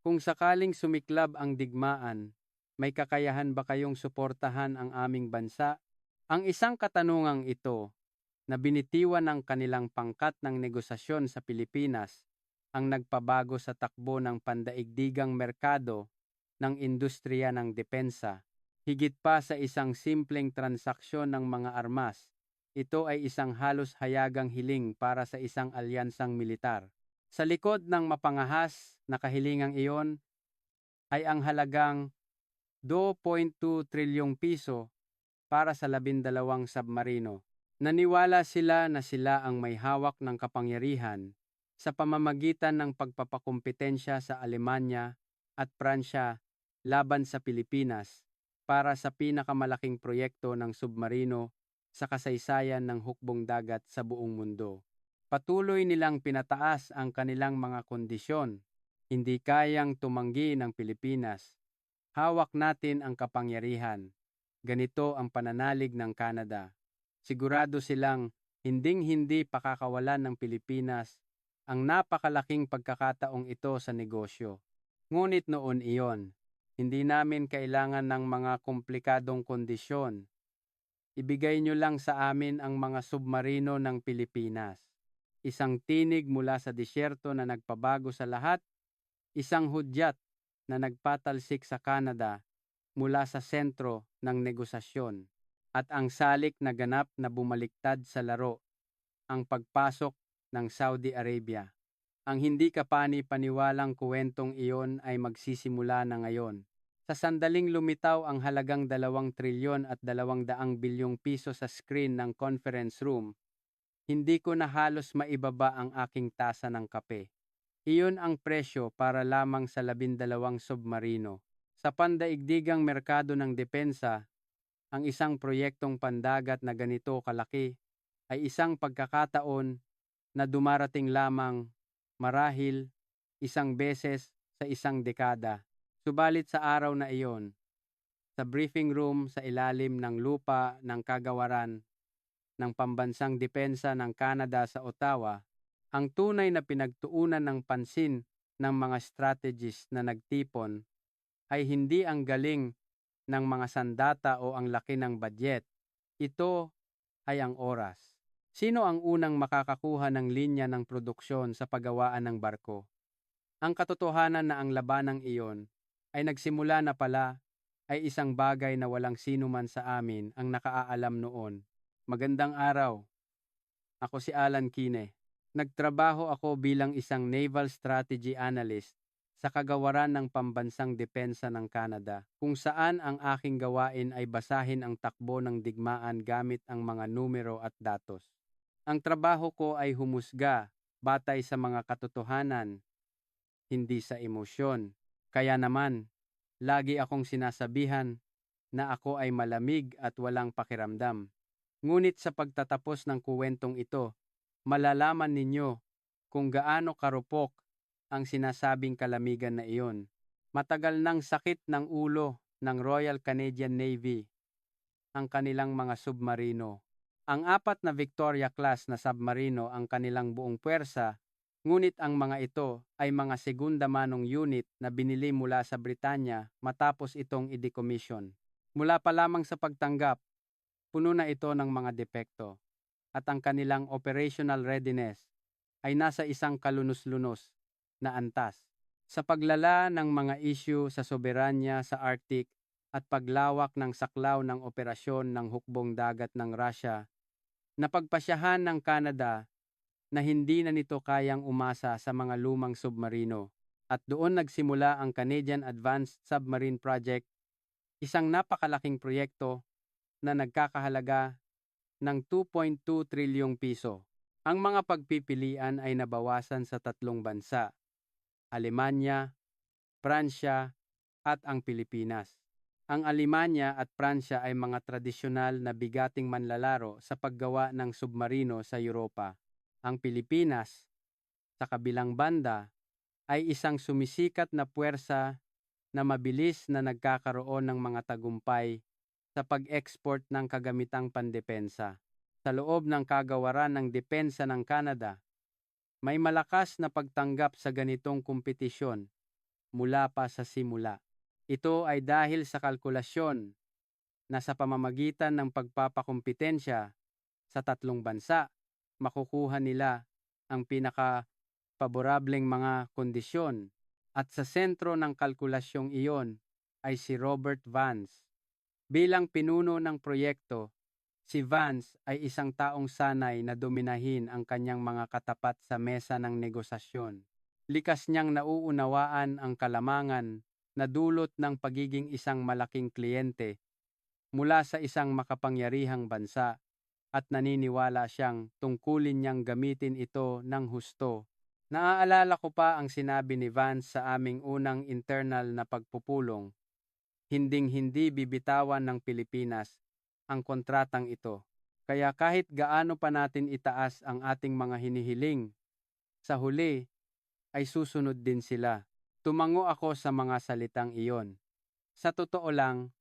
Kung sakaling sumiklab ang digmaan, may kakayahan ba kayong suportahan ang aming bansa? Ang isang katanungang ito na binitiwan ng kanilang pangkat ng negosasyon sa Pilipinas ang nagpabago sa takbo ng pandaigdigang merkado ng industriya ng depensa. Higit pa sa isang simpleng transaksyon ng mga armas, ito ay isang halos hayagang hiling para sa isang alyansang militar. Sa likod ng mapangahas na kahilingang iyon ay ang halagang 2.2 trilyong piso para sa 12 submarino. Naniwala sila na sila ang may hawak ng kapangyarihan sa pamamagitan ng pagpapakumpetensya sa Alemanya at Pransya laban sa Pilipinas para sa pinakamalaking proyekto ng submarino sa kasaysayan ng hukbong dagat sa buong mundo. Patuloy nilang pinataas ang kanilang mga kondisyon. Hindi kayang tumanggi ng Pilipinas. Hawak natin ang kapangyarihan. Ganito ang pananalig ng Canada. Sigurado silang hinding-hindi pakakawalan ng Pilipinas ang napakalaking pagkakataong ito sa negosyo. Ngunit noon iyon, hindi namin kailangan ng mga komplikadong kondisyon. Ibigay nyo lang sa amin ang mga submarino ng Pilipinas. Isang tinig mula sa disyerto na nagpabago sa lahat, isang hudyat na nagpatalsik sa Canada mula sa sentro ng negosasyon, at ang salik na ganap na bumaliktad sa laro, ang pagpasok ng Saudi Arabia. Ang hindi kapani-paniwalang kuwentong iyon ay magsisimula na ngayon. Sa sandaling lumitaw ang halagang 2 trilyon at 200 bilyong piso sa screen ng conference room, hindi ko na halos maibaba ang aking tasa ng kape. Iyon ang presyo para lamang sa 12 submarino. Sa pandaigdigang merkado ng depensa, ang isang proyektong pandagat na ganito kalaki ay isang pagkakataon na dumarating lamang marahil isang beses sa isang dekada. Subalit sa araw na iyon, sa briefing room sa ilalim ng lupa ng kagawaran ng Pambansang Depensa ng Canada sa Ottawa, ang tunay na pinagtuunan ng pansin ng mga strategist na nagtipon ay hindi ang galing ng mga sandata o ang laki ng budget. Ito ay ang oras. Sino ang unang makakakuha ng linya ng produksyon sa paggawaan ng barko? Ang katotohanan na ang labanang iyon ay nagsimula na pala ay isang bagay na walang sino man sa amin ang nakaalam noon. Magandang araw. Ako si Alan Kine. Nagtrabaho ako bilang isang Naval Strategy Analyst sa kagawaran ng Pambansang Depensa ng Canada, kung saan ang aking gawain ay basahin ang takbo ng digmaan gamit ang mga numero at datos. Ang trabaho ko ay humusga batay sa mga katotohanan, hindi sa emosyon. Kaya naman, lagi akong sinasabihan na ako ay malamig at walang pakiramdam. Ngunit sa pagtatapos ng kuwentong ito, malalaman ninyo kung gaano karupok ang sinasabing kalamigan na iyon. Matagal nang sakit ng ulo ng Royal Canadian Navy ang kanilang mga submarino. Ang 4 na Victoria-class na submarino ang kanilang buong puwersa, ngunit ang mga ito ay mga segunda manong unit na binili mula sa Britanya matapos itong i-decommission. Mula pa lamang sa pagtanggap, puno na ito ng mga depekto, at ang kanilang operational readiness ay nasa isang kalunos-lunos na antas. Sa paglala ng mga issue sa soberanya sa Arctic at paglawak ng saklaw ng operasyon ng hukbong dagat ng Russia, napagpasyahan ng Canada na hindi na nito kayang umasa sa mga lumang submarino, at doon nagsimula ang Canadian Advanced Submarine Project, isang napakalaking proyekto na nagkakahalaga ng 2.2 trilyong piso. Ang mga pagpipilian ay nabawasan sa 3 bansa, Alemanya, Pransya at ang Pilipinas. Ang Alemanya at Pransya ay mga tradisyonal na bigating manlalaro sa paggawa ng submarino sa Europa. Ang Pilipinas, sa kabilang banda, ay isang sumisikat na puwersa na mabilis na nagkakaroon ng mga tagumpay sa pag-export ng kagamitang pandepensa. Sa loob ng kagawaran ng depensa ng Canada, may malakas na pagtanggap sa ganitong kompetisyon mula pa sa simula. Ito ay dahil sa kalkulasyon na sa pamamagitan ng pagpapakumpitensya sa tatlong bansa, makukuha nila ang pinaka-paborableng mga kondisyon at sa sentro ng kalkulasyong iyon ay si Robert Vance. Bilang pinuno ng proyekto, si Vance ay isang taong sanay na dominahin ang kanyang mga katapat sa mesa ng negosasyon. Likas niyang nauunawaan ang kalamangan na dulot ng pagiging isang malaking kliyente mula sa isang makapangyarihang bansa at naniniwala siyang tungkulin niyang gamitin ito ng husto. Naaalala ko pa ang sinabi ni Vance sa aming unang internal na pagpupulong. Hinding-hindi bibitawan ng Pilipinas ang kontratang ito. Kaya kahit gaano pa natin itaas ang ating mga hinihiling, sa huli ay susunod din sila. Tumango ako sa mga salitang iyon. Sa totoo lang,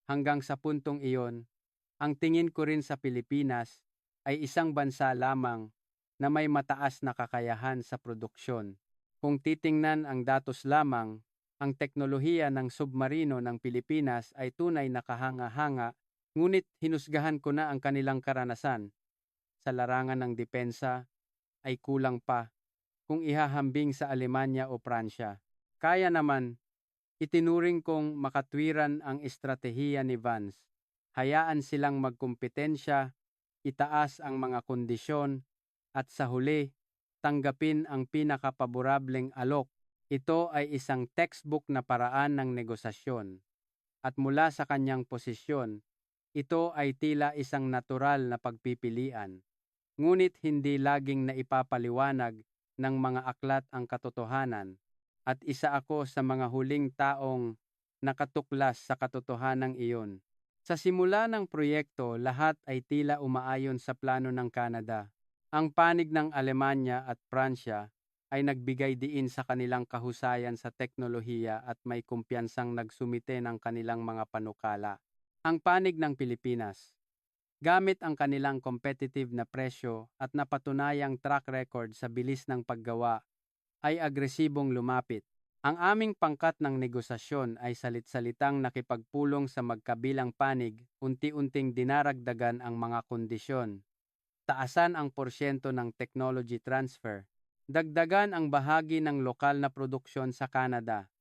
hanggang sa puntong iyon, ang tingin ko rin sa Pilipinas ay isang bansa lamang na may mataas na kakayahan sa produksyon. Kung titingnan ang datos lamang, ang teknolohiya ng submarino ng Pilipinas ay tunay na kahanga-hanga, ngunit hinusgahan ko na ang kanilang karanasan. Sa larangan ng depensa ay kulang pa kung ihahambing sa Alemanya o Pransya. Kaya naman, itinuring kong makatwiran ang estratehiya ni Vance. Hayaan silang magkumpetensya, itaas ang mga kondisyon, at sa huli, tanggapin ang pinakapaborableng alok. Ito ay isang textbook na paraan ng negosasyon. At mula sa kanyang posisyon, ito ay tila isang natural na pagpipilian. Ngunit hindi laging naipapaliwanag ng mga aklat ang katotohanan. At isa ako sa mga huling taong nakatuklas sa katotohanan iyon. Sa simula ng proyekto, lahat ay tila umaayon sa plano ng Canada. Ang panig ng Alemanya at Pransya ay nagbigay diin sa kanilang kahusayan sa teknolohiya at may kumpiyansang nagsumite ng kanilang mga panukala. Ang panig ng Pilipinas, gamit ang kanilang competitive na presyo at napatunayang track record sa bilis ng paggawa, ay agresibong lumapit. Ang aming pangkat ng negosasyon ay salit-salitang nakipagpulong sa magkabilang panig, unti-unting dinaragdagan ang mga kondisyon. Taasan ang porsyento ng technology transfer. Dagdagan ang bahagi ng lokal na produksyon sa Canada.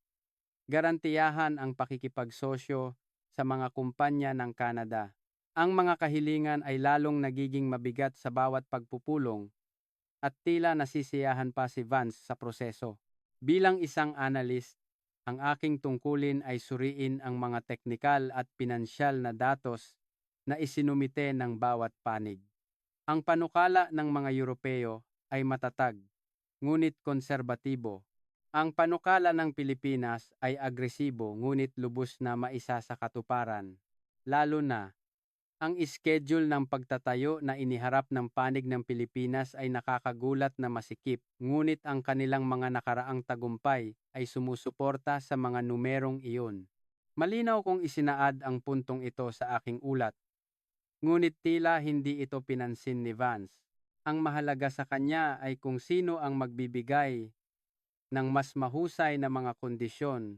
Garantiyahan ang pakikipagsosyo sa mga kumpanya ng Canada. Ang mga kahilingan ay lalong nagiging mabigat sa bawat pagpupulong at tila nasisiyahan pa si Vance sa proseso. Bilang isang analyst, ang aking tungkulin ay suriin ang mga teknikal at pinansyal na datos na isinumite ng bawat panig. Ang panukala ng mga Europeo ay matatag, ngunit konserbatibo. Ang panukala ng Pilipinas ay agresibo ngunit lubos na maisa sa katuparan. Lalo na, ang schedule ng pagtatayo na iniharap ng panig ng Pilipinas ay nakakagulat na masikip, ngunit ang kanilang mga nakaraang tagumpay ay sumusuporta sa mga numerong iyon. Malinaw kong isinaad ang puntong ito sa aking ulat. Ngunit tila hindi ito pinansin ni Vance. Ang mahalaga sa kanya ay kung sino ang magbibigay ng mas mahusay na mga kondisyon,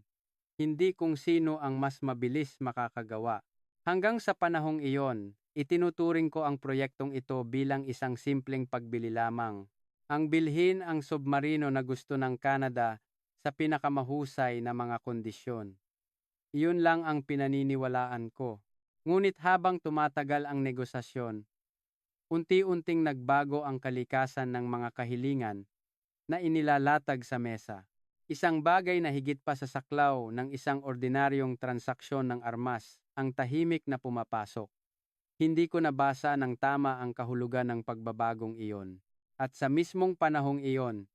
hindi kung sino ang mas mabilis makakagawa. Hanggang sa panahong iyon, itinuturing ko ang proyektong ito bilang isang simpleng pagbili lamang. Ang bilhin ang submarino na gusto ng Canada sa pinakamahusay na mga kondisyon. Iyon lang ang pinaniniwalaan ko. Ngunit habang tumatagal ang negosasyon, unti-unting nagbago ang kalikasan ng mga kahilingan na inilalatag sa mesa. Isang bagay na higit pa sa saklaw ng isang ordinaryong transaksyon ng armas, ang tahimik na pumapasok. Hindi ko nabasa ng tama ang kahulugan ng pagbabagong iyon. At sa mismong panahong iyon,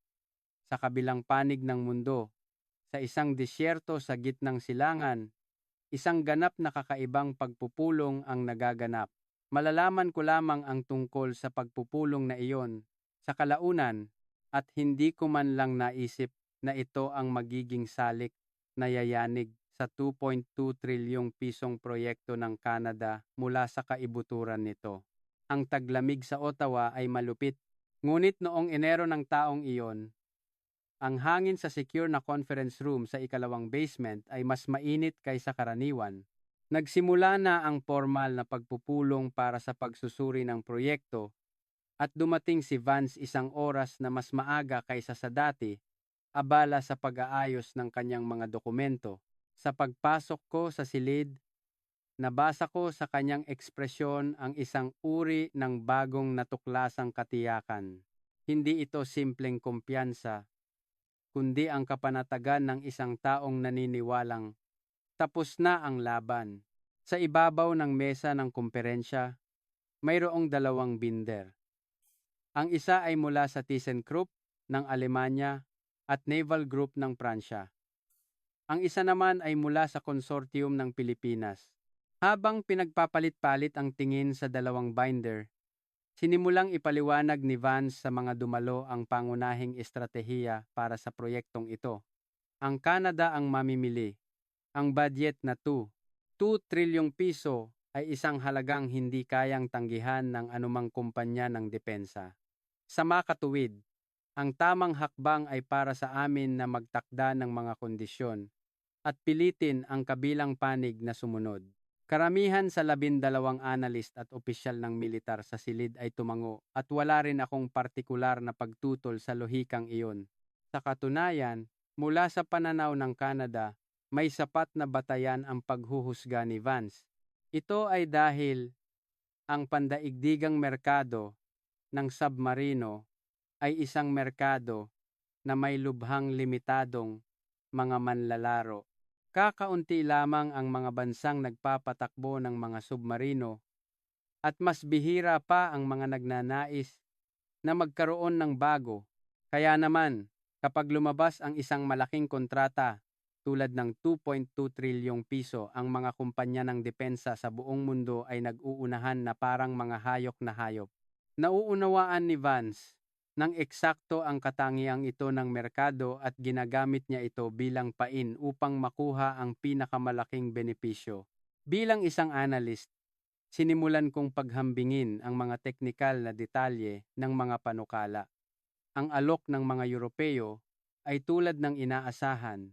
sa kabilang panig ng mundo, sa isang disyerto sa gitnang silangan, isang ganap na kakaibang pagpupulong ang nagaganap. Malalaman ko lamang ang tungkol sa pagpupulong na iyon sa kalaunan at hindi ko man lang naisip na ito ang magiging salik na yayanig sa 2.2 trilyong pisong proyekto ng Canada mula sa kaibuturan nito. Ang taglamig sa Ottawa ay malupit, ngunit noong Enero ng taong iyon, ang hangin sa secure na conference room sa ikalawang basement ay mas mainit kaysa karaniwan. Nagsimula na ang formal na pagpupulong para sa pagsusuri ng proyekto at dumating si Vance isang oras na mas maaga kaysa sa dati, abala sa pag-aayos ng kanyang mga dokumento. Sa pagpasok ko sa silid, nabasa ko sa kanyang ekspresyon ang isang uri ng bagong natuklasang katiyakan. Hindi ito simpleng kumpiyansa, kundi ang kapanatagan ng isang taong naniniwalang tapos na ang laban. Sa ibabaw ng mesa ng kumperensya, mayroong dalawang binder. Ang isa ay mula sa ThyssenKrupp ng Alemanya at Naval Group ng Pransya. Ang isa naman ay mula sa Consortium ng Pilipinas. Habang pinagpapalit-palit ang tingin sa dalawang binder, sinimulang ipaliwanag ni Vance sa mga dumalo ang pangunahing estratehiya para sa proyektong ito. Ang Canada ang mamimili. Ang budget na 2 trilyong piso ay isang halagang hindi kayang tanggihan ng anumang kumpanya ng depensa. Sa makatuwid, ang tamang hakbang ay para sa amin na magtakda ng mga kondisyon at pilitin ang kabilang panig na sumunod. Karamihan sa 12 analyst at opisyal ng militar sa silid ay tumango at wala rin akong partikular na pagtutol sa lohikang iyon. Sa katunayan, mula sa pananaw ng Canada, may sapat na batayan ang paghuhusga ni Vance. Ito ay dahil ang pandaigdigang merkado ng submarino ay isang merkado na may lubhang limitadong mga manlalaro. Kakaunti lamang ang mga bansang nagpapatakbo ng mga submarino at mas bihira pa ang mga nagnanais na magkaroon ng bago. Kaya naman, kapag lumabas ang isang malaking kontrata tulad ng 2.2 trilyong piso, ang mga kumpanya ng depensa sa buong mundo ay nag-uunahan na parang mga hayok na hayop. Nauunawaan ni Vance nang eksakto ang katangiang ito ng merkado at ginagamit niya ito bilang pain upang makuha ang pinakamalaking benepisyo. Bilang isang analyst, sinimulan kong paghambingin ang mga teknikal na detalye ng mga panukala. Ang alok ng mga Europeo ay tulad ng inaasahan,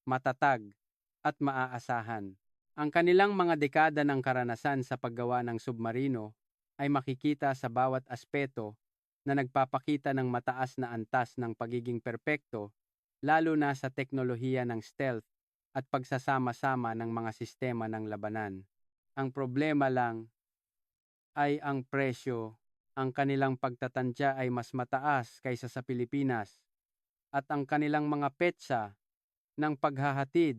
matatag at maaasahan. Ang kanilang mga dekada ng karanasan sa paggawa ng submarino ay makikita sa bawat aspeto na nagpapakita ng mataas na antas ng pagiging perpekto, lalo na sa teknolohiya ng stealth at pagsasama-sama ng mga sistema ng labanan. Ang problema lang ay ang presyo. Ang kanilang pagtatantya ay mas mataas kaysa sa Pilipinas at ang kanilang mga petsa ng paghahatid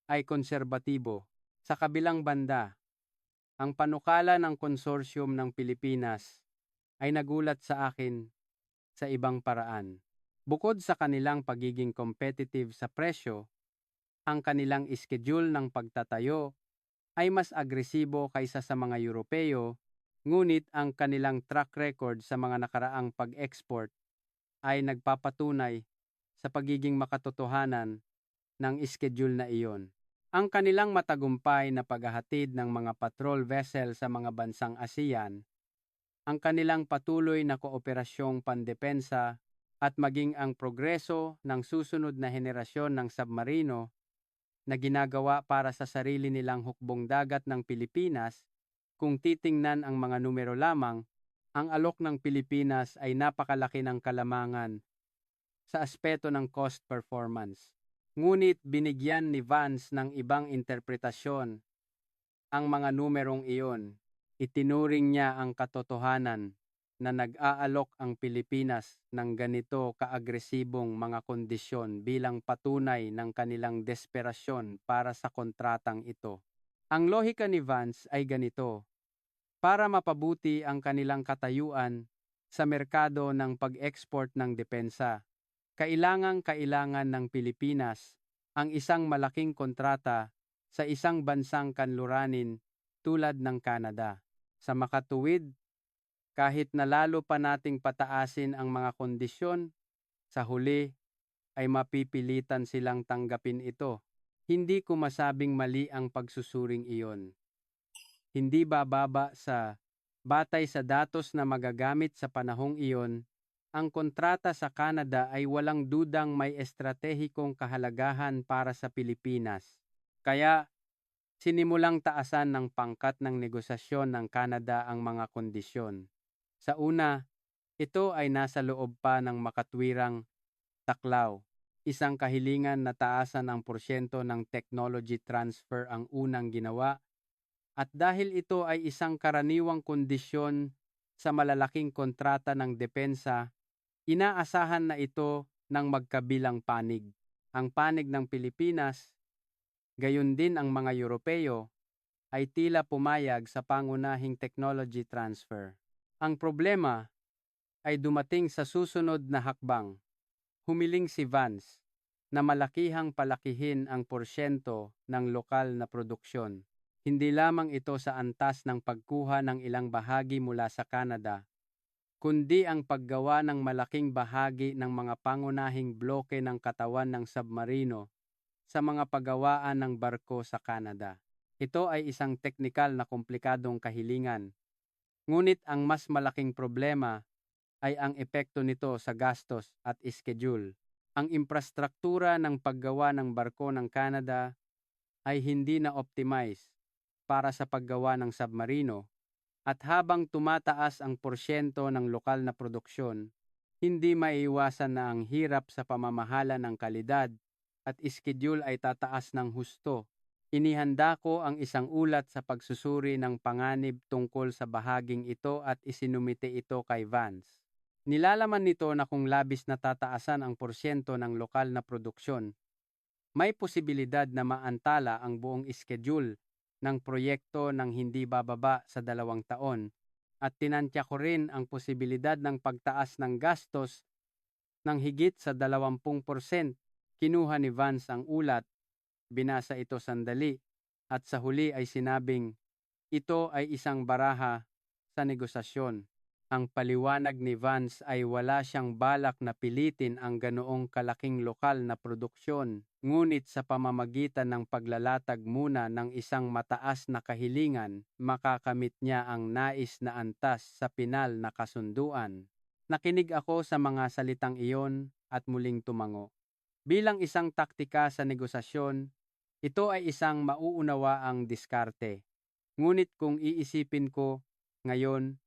ay konserbatibo. Sa kabilang banda, ang panukala ng konsorsyum ng Pilipinas ay nagulat sa akin sa ibang paraan. Bukod sa kanilang pagiging competitive sa presyo, ang kanilang schedule ng pagtatayo ay mas agresibo kaysa sa mga Europeo, ngunit ang kanilang track record sa mga nakaraang pag-export ay nagpapatunay sa pagiging makatotohanan ng schedule na iyon. Ang kanilang matagumpay na paghahatid ng mga patrol vessel sa mga bansang ASEAN, ang kanilang patuloy na kooperasyong pandepensa at maging ang progreso ng susunod na henerasyon ng submarino na ginagawa para sa sarili nilang hukbong dagat ng Pilipinas, kung titingnan ang mga numero lamang, ang alok ng Pilipinas ay napakalaki ng kalamangan sa aspeto ng cost performance. Ngunit binigyan ni Vance ng ibang interpretasyon ang mga numerong iyon. Itinuring niya ang katotohanan na nag-aalok ang Pilipinas ng ganito kaagresibong mga kondisyon bilang patunay ng kanilang desperasyon para sa kontratang ito. Ang lohika ni Vance ay ganito: para mapabuti ang kanilang katayuan sa merkado ng pag-export ng depensa, kailangan ng Pilipinas ang isang malaking kontrata sa isang bansang kanluranin tulad ng Canada. Sa makatuwid, kahit na lalo pa nating pataasin ang mga kondisyon, sa huli ay mapipilitan silang tanggapin ito. Hindi ko masabing mali ang pagsusuring iyon. Hindi bababa sa batay sa datos na magagamit sa panahong iyon Ang kontrata sa Canada ay walang dudang may estratehikong kahalagahan para sa Pilipinas. Kaya sinimulang taasan ng pangkat ng negosasyon ng Canada ang mga kondisyon. Sa una, ito ay nasa loob pa ng makatwirang taklaw. Isang kahilingan na taasan ang porsyento ng technology transfer ang unang ginawa, at dahil ito ay isang karaniwang kondisyon sa malalaking kontrata ng depensa, inaasahan na ito ng magkabilang panig. Ang panig ng Pilipinas, gayon din ang mga Europeo, ay tila pumayag sa pangunahing technology transfer. Ang problema ay dumating sa susunod na hakbang. Humiling si Vance na malakihang palakihin ang porsyento ng lokal na produksyon. Hindi lamang ito sa antas ng pagkuha ng ilang bahagi mula sa Canada, kundi ang paggawa ng malaking bahagi ng mga pangunahing bloke ng katawan ng submarino sa mga paggawaan ng barko sa Canada. Ito ay isang teknikal na komplikadong kahilingan, ngunit ang mas malaking problema ay ang epekto nito sa gastos at schedule. Ang infrastruktura ng paggawa ng barko ng Canada ay hindi na optimize para sa paggawa ng submarino, at habang tumataas ang porsyento ng lokal na produksyon, hindi maiiwasan na ang hirap sa pamamahala ng kalidad at schedule ay tataas ng husto. Inihanda ko ang isang ulat sa pagsusuri ng panganib tungkol sa bahaging ito at isinumite ito kay Vance. Nilalaman nito na kung labis na tataasan ang porsyento ng lokal na produksyon, may posibilidad na maantala ang buong schedule ng proyekto ng hindi bababa sa 2 taon, at tinantya ko rin ang posibilidad ng pagtaas ng gastos ng higit sa 20%. Kinuha ni Vance ang ulat, binasa ito sandali, at sa huli ay sinabing, ito ay isang baraha sa negosasyon. Ang paliwanag ni Vance ay wala siyang balak na pilitin ang ganoong kalaking lokal na produksyon, ngunit sa pamamagitan ng paglalatag muna ng isang mataas na kahilingan, makakamit niya ang nais na antas sa pinal na kasunduan. Nakinig ako sa mga salitang iyon at muling tumango. Bilang isang taktika sa negosasyon, ito ay isang mauunawaang diskarte. Ngunit kung iisipin ko, ngayon,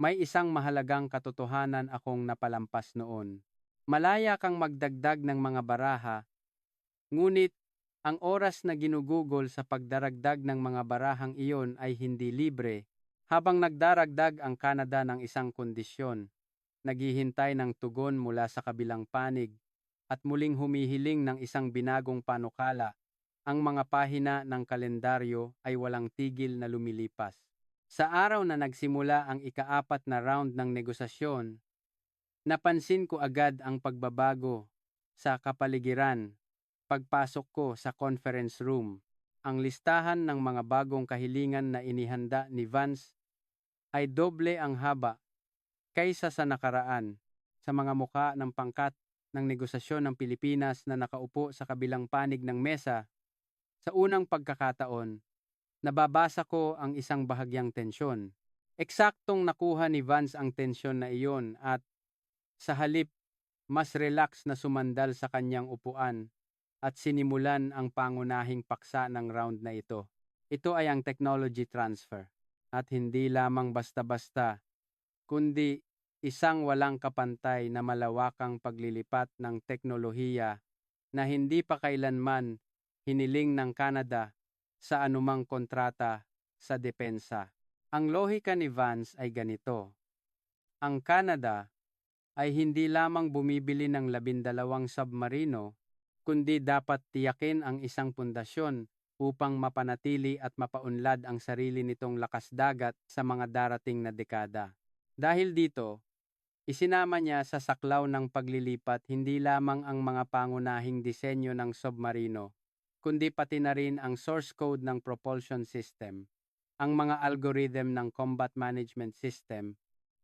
may isang mahalagang katotohanan akong napalampas noon. Malaya kang magdagdag ng mga baraha, ngunit ang oras na ginugugol sa pagdaragdag ng mga barahang iyon ay hindi libre. Habang nagdaragdag ang Canada ng isang kondisyon, naghihintay ng tugon mula sa kabilang panig, at muling humihiling ng isang binagong panukala, ang mga pahina ng kalendaryo ay walang tigil na lumilipas. Sa araw na nagsimula ang ika-4 na round ng negosasyon, napansin ko agad ang pagbabago sa kapaligiran. Pagpasok ko sa conference room, ang listahan ng mga bagong kahilingan na inihanda ni Vance ay doble ang haba kaysa sa nakaraan. Sa mga muka ng pangkat ng negosasyon ng Pilipinas na nakaupo sa kabilang panig ng mesa, sa unang pagkakataon, nababasa ko ang isang bahagyang tensyon. Eksaktong nakuha ni Vance ang tensyon na iyon, at sa halip, mas relax na sumandal sa kanyang upuan at sinimulan ang pangunahing paksa ng round na ito. Ito ay ang technology transfer, at hindi lamang basta-basta, kundi isang walang kapantay na malawakang paglilipat ng teknolohiya na hindi pa kailanman hiniling ng Canada sa anumang kontrata sa depensa. Ang lohika ni Vance ay ganito: ang Canada ay hindi lamang bumibili ng 12 submarino, kundi dapat tiyakin ang isang pundasyon upang mapanatili at mapaunlad ang sarili nitong lakas dagat sa mga darating na dekada. Dahil dito, isinama niya sa saklaw ng paglilipat hindi lamang ang mga pangunahing disenyo ng submarino, kundi pati na rin ang source code ng propulsion system, ang mga algorithm ng combat management system,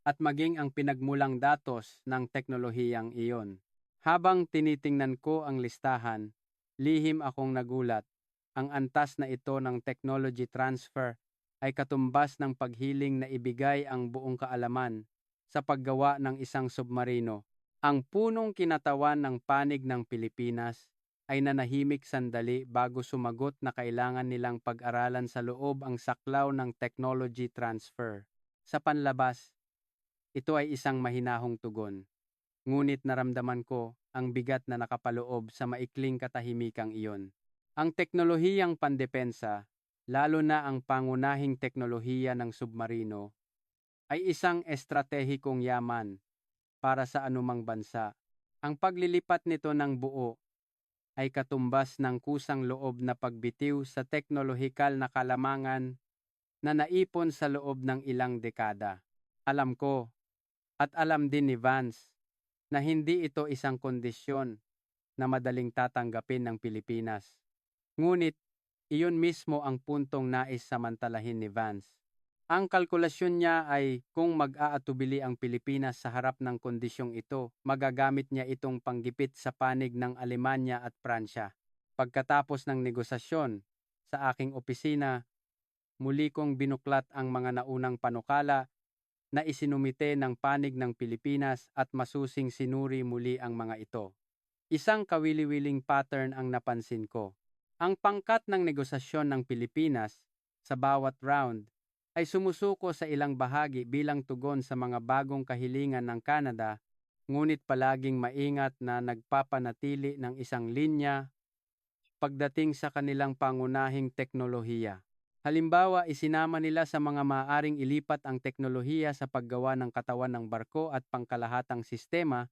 at maging ang pinagmulang datos ng teknolohiyang iyon. Habang tinitingnan ko ang listahan, lihim akong nagulat. Ang antas na ito ng technology transfer ay katumbas ng paghiling na ibigay ang buong kaalaman sa paggawa ng isang submarino Ang punong kinatawan ng panig ng Pilipinas ay nanahimik sandali bago sumagot na kailangan nilang pag-aralan sa loob ang saklaw ng technology transfer. Sa panlabas, ito ay isang mahinahong tugon. Ngunit naramdaman ko ang bigat na nakapaloob sa maikling katahimikang iyon. Ang teknolohiyang pandepensa, lalo na ang pangunahing teknolohiya ng submarino, ay isang estratehikong yaman para sa anumang bansa. Ang paglilipat nito ng buo ay katumbas ng kusang loob na pagbitiw sa teknolohikal na kalamangan na naipon sa loob ng ilang dekada. Alam ko, at alam din ni Vance, na hindi ito isang kondisyon na madaling tatanggapin ng Pilipinas. Ngunit, iyon mismo ang puntong nais samantalahin ni Vance. Ang kalkulasyon niya ay kung mag-aatubili ang Pilipinas sa harap ng kondisyong ito, magagamit niya itong panggipit sa panig ng Alemanya at Pransya. Pagkatapos ng negosasyon sa aking opisina, muli kong binuklat ang mga naunang panukala na isinumite ng panig ng Pilipinas at masusing sinuri muli ang mga ito. Isang kawili-wiling pattern ang napansin ko. Ang pangkat ng negosasyon ng Pilipinas sa bawat round ay sumusuko sa ilang bahagi bilang tugon sa mga bagong kahilingan ng Canada, ngunit palaging maingat na nagpapanatili ng isang linya pagdating sa kanilang pangunahing teknolohiya. Halimbawa, isinama nila sa mga maaaring ilipat ang teknolohiya sa paggawa ng katawan ng barko at pangkalahatang sistema,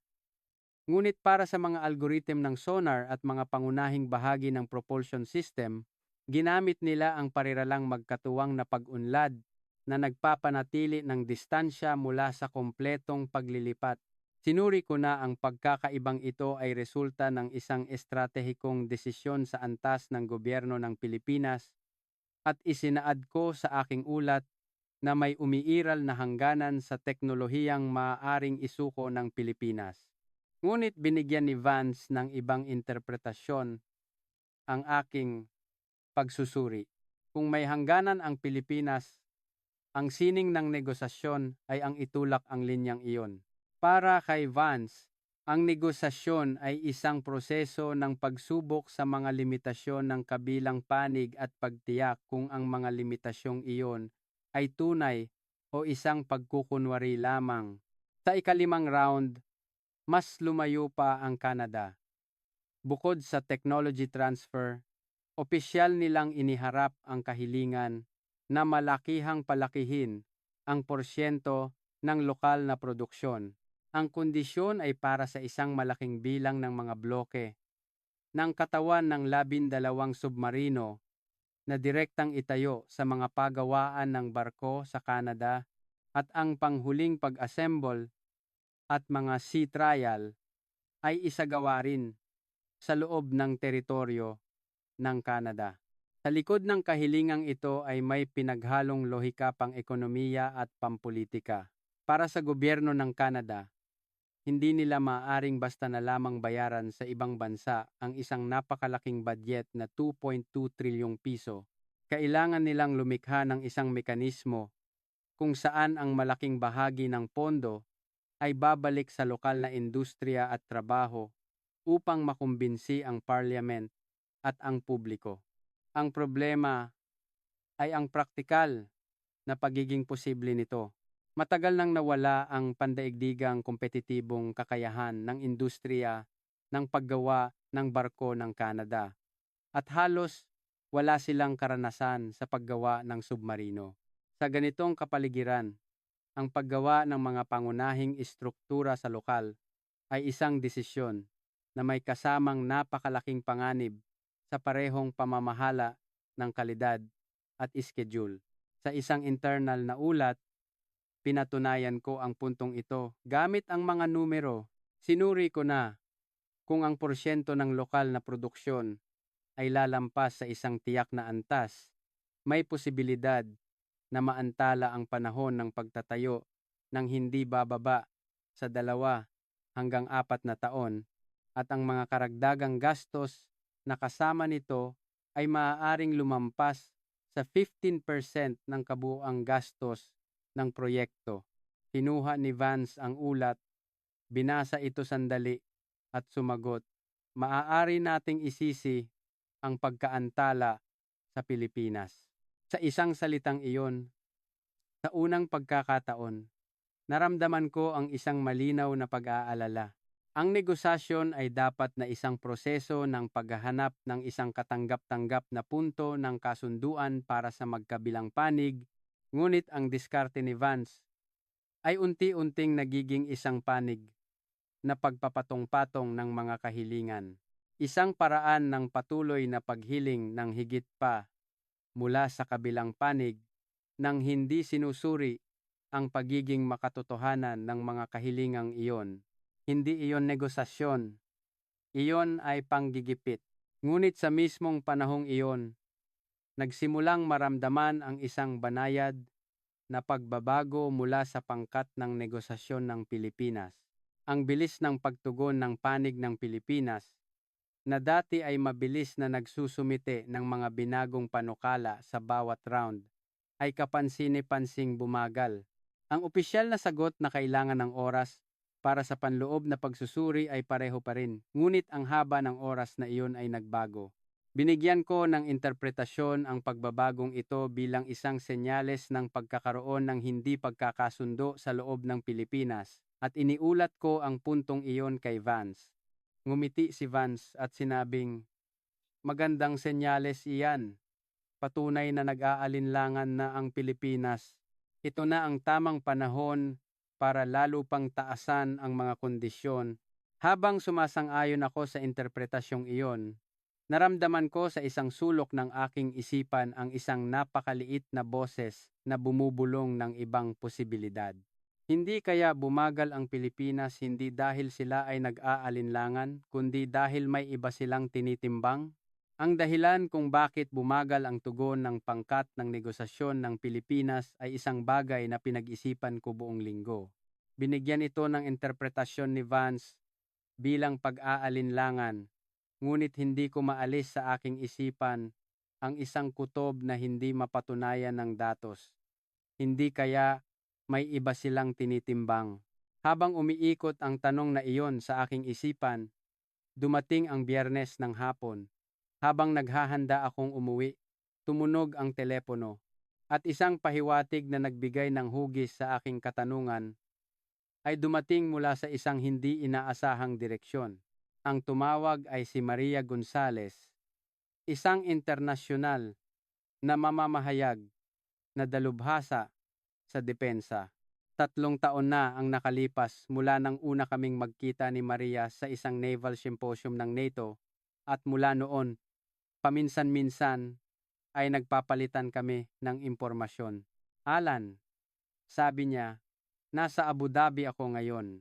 ngunit para sa mga algorithm ng sonar at mga pangunahing bahagi ng propulsion system, ginamit nila ang pariralang magkatuwang na pag-unlad na nagpapanatili ng distansya mula sa kompletong paglilipat. Sinuri ko na ang pagkakaibang ito ay resulta ng isang estratehikong desisyon sa antas ng gobyerno ng Pilipinas at isinaad ko sa aking ulat na may umiiral na hangganan sa teknolohiyang maaaring isuko ng Pilipinas. Ngunit binigyan ni Vance ng ibang interpretasyon ang aking pagsusuri. Kung may hangganan ang Pilipinas, ang sining ng negosasyon ay ang itulak ang linyang iyon. Para kay Vance, ang negosasyon ay isang proseso ng pagsubok sa mga limitasyon ng kabilang panig at pagtiyak kung ang mga limitasyong iyon ay tunay o isang pagkukunwari lamang. Sa ikalimang round, mas lumayo pa ang Canada. Bukod sa technology transfer, opisyal nilang iniharap ang kahilingan na malakihang palakihin ang porsyento ng lokal na produksyon. Ang kondisyon ay para sa isang malaking bilang ng mga bloke ng katawan ng 12 submarino na direktang itayo sa mga pagawaan ng barko sa Canada at ang panghuling pag-assemble at mga sea trial ay isagawa rin sa loob ng teritoryo ng Canada. Sa likod ng kahilingang ito ay may pinaghalong lohika pang ekonomiya at pampolitika. Para sa gobyerno ng Canada, hindi nila maaaring basta na lamang bayaran sa ibang bansa ang isang napakalaking budget na 2.2 trilyong piso. Kailangan nilang lumikha ng isang mekanismo kung saan ang malaking bahagi ng pondo ay babalik sa lokal na industriya at trabaho upang makumbinsi ang parliament at ang publiko. Ang problema ay ang praktikal na pagiging posible nito. Matagal nang nawala ang pandaigdigang kompetitibong kakayahan ng industriya ng paggawa ng barko ng Canada at halos wala silang karanasan sa paggawa ng submarino. Sa ganitong kapaligiran, ang paggawa ng mga pangunahing istruktura sa lokal ay isang desisyon na may kasamang napakalaking panganib sa parehong pamamahala ng kalidad at schedule. Sa isang internal na ulat, pinatunayan ko ang puntong ito gamit ang mga numero. Sinuri ko na kung ang porsyento ng lokal na produksyon ay lalampas sa isang tiyak na antas, may posibilidad na maantala ang panahon ng pagtatayo ng hindi bababa sa 2 hanggang 4 na taon at ang mga karagdagang gastos na kasama nito ay maaaring lumampas sa 15% ng kabuuang gastos ng proyekto. Kinuha ni Vance ang ulat Binasa ito sandali at sumagot, maaari nating isisi ang pagkaantala sa Pilipinas. Sa isang salitang iyon, sa unang pagkakataon, naramdaman ko ang isang malinaw na pag-aalala. Ang negosasyon ay dapat na isang proseso ng paghahanap ng isang katanggap-tanggap na punto ng kasunduan para sa magkabilang panig, ngunit ang diskarte ni Vance ay unti-unting nagiging isang panig na pagpapatong-patong ng mga kahilingan. Isang paraan ng patuloy na paghiling ng higit pa mula sa kabilang panig nang hindi sinusuri ang pagiging makatotohanan ng mga kahilingang iyon. Hindi iyon negosasyon, iyon ay panggigipit. Ngunit sa mismong panahong iyon, nagsimulang maramdaman ang isang banayad na pagbabago mula sa pangkat ng negosasyon ng Pilipinas. Ang bilis ng pagtugon ng panig ng Pilipinas, na dati ay mabilis na nagsusumite ng mga binagong panukala sa bawat round, ay kapansin-pansing bumagal. Ang opisyal na sagot na kailangan ng oras para sa panloob na pagsusuri ay pareho pa rin, ngunit ang haba ng oras na iyon ay nagbago. Binigyan ko ng interpretasyon ang pagbabagong ito bilang isang senyales ng pagkakaroon ng hindi pagkakasundo sa loob ng Pilipinas at iniulat ko ang puntong iyon kay Vance. Ngumiti si Vance at sinabing, magandang senyales iyan. Patunay na nag-aalinlangan na ang Pilipinas. Ito na ang tamang panahon para lalo pang taasan ang mga kondisyon. Habang sumasang-ayon ako sa interpretasyong iyon, naramdaman ko sa isang sulok ng aking isipan ang isang napakaliit na boses na bumubulong ng ibang posibilidad. Hindi kaya bumagal ang Pilipinas hindi dahil sila ay nag-aalinlangan, kundi dahil may iba silang tinitimbang? Ang dahilan kung bakit bumagal ang tugon ng pangkat ng negosasyon ng Pilipinas ay isang bagay na pinag-isipan ko buong linggo. Binigyan ito ng interpretasyon ni Vance bilang pag-aalinlangan, ngunit hindi ko maalis sa aking isipan ang isang kutob na hindi mapatunayan ng datos. Hindi kaya may iba silang tinitimbang. Habang umiikot ang tanong na iyon sa aking isipan, dumating ang Biyernes ng hapon. Habang naghahanda akong umuwi, tumunog ang telepono at isang pahiwatig na nagbigay ng hugis sa aking katanungan ay dumating mula sa isang hindi inaasahang direksyon. Ang tumawag ay si Maria Gonzales, isang internasyonal na mamamahayag na dalubhasa sa depensa. 3 taon na ang nakalipas mula nang una kaming magkita ni Maria sa isang naval symposium ng NATO at mula noon, paminsan-minsan ay nagpapalitan kami ng impormasyon. Alan, sabi niya, nasa Abu Dhabi ako ngayon.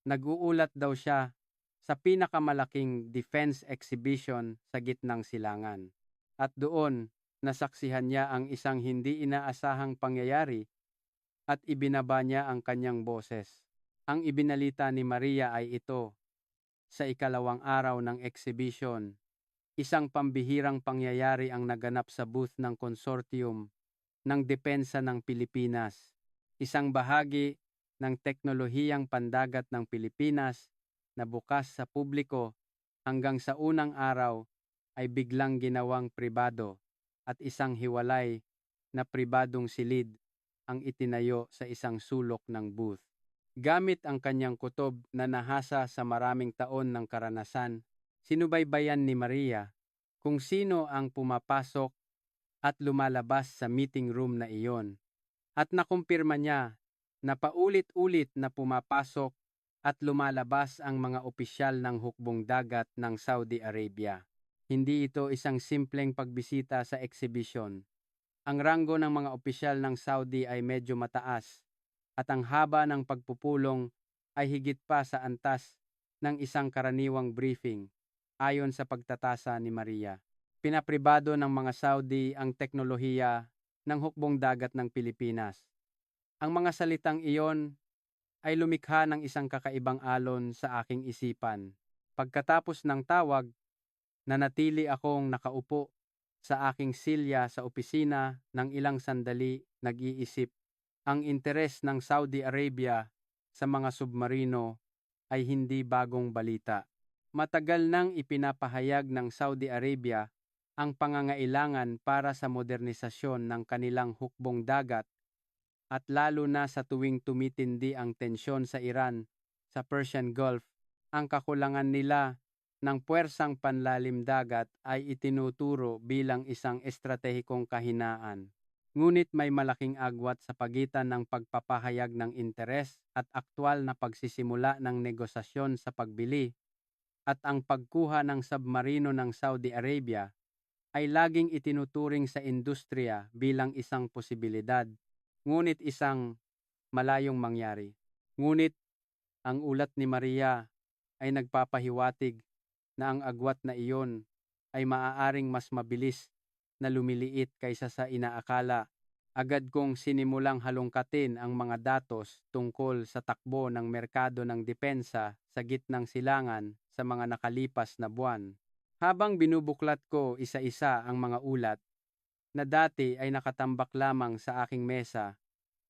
Nag-uulat daw siya sa pinakamalaking defense exhibition sa gitnang silangan. At doon, nasaksihan niya ang isang hindi inaasahang pangyayari at ibinaba niya ang kanyang boses. Ang ibinalita ni Maria ay ito, sa ikalawang araw ng exhibition, isang pambihirang pangyayari ang naganap sa booth ng konsortium ng depensa ng Pilipinas, isang bahagi ng teknolohiyang pandagat ng Pilipinas na bukas sa publiko hanggang sa unang araw ay biglang ginawang pribado at isang hiwalay na pribadong silid ang itinayo sa isang sulok ng booth. Gamit ang kanyang kutob na nahasa sa maraming taon ng karanasan, sinubaybayan ni Maria kung sino ang pumapasok at lumalabas sa meeting room na iyon. At nakumpirma niya na paulit-ulit na pumapasok at lumalabas ang mga opisyal ng hukbong dagat ng Saudi Arabia. Hindi ito isang simpleng pagbisita sa exhibition. Ang ranggo ng mga opisyal ng Saudi ay medyo mataas at ang haba ng pagpupulong ay higit pa sa antas ng isang karaniwang briefing. Ayon sa pagtatasa ni Maria, pinapribado ng mga Saudi ang teknolohiya ng hukbong dagat ng Pilipinas. Ang mga salitang iyon ay lumikha ng isang kakaibang alon sa aking isipan. Pagkatapos ng tawag, nanatili akong nakaupo sa aking silya sa opisina ng ilang sandali nag-iisip. Ang interes ng Saudi Arabia sa mga submarino ay hindi bagong balita. Matagal nang ipinapahayag ng Saudi Arabia ang pangangailangan para sa modernisasyon ng kanilang hukbong dagat at lalo na sa tuwing tumitindi ang tensyon sa Iran sa Persian Gulf, ang kakulangan nila ng puwersang panlalim dagat ay itinuturo bilang isang estratehikong kahinaan. Ngunit may malaking agwat sa pagitan ng pagpapahayag ng interes at aktwal na pagsisimula ng negosasyon sa pagbili at ang pagkuha ng submarino ng Saudi Arabia ay laging itinuturing sa industriya bilang isang posibilidad, ngunit isang malayong mangyari. Ngunit ang ulat ni Maria ay nagpapahiwatig na ang agwat na iyon ay maaaring mas mabilis na lumiliit kaysa sa inaakala. Agad kong sinimulang halongkatin ang mga datos tungkol sa takbo ng merkado ng depensa sa gitnang silangan sa mga nakalipas na buwan. Habang binubuklat ko isa-isa ang mga ulat na dati ay nakatambak lamang sa aking mesa,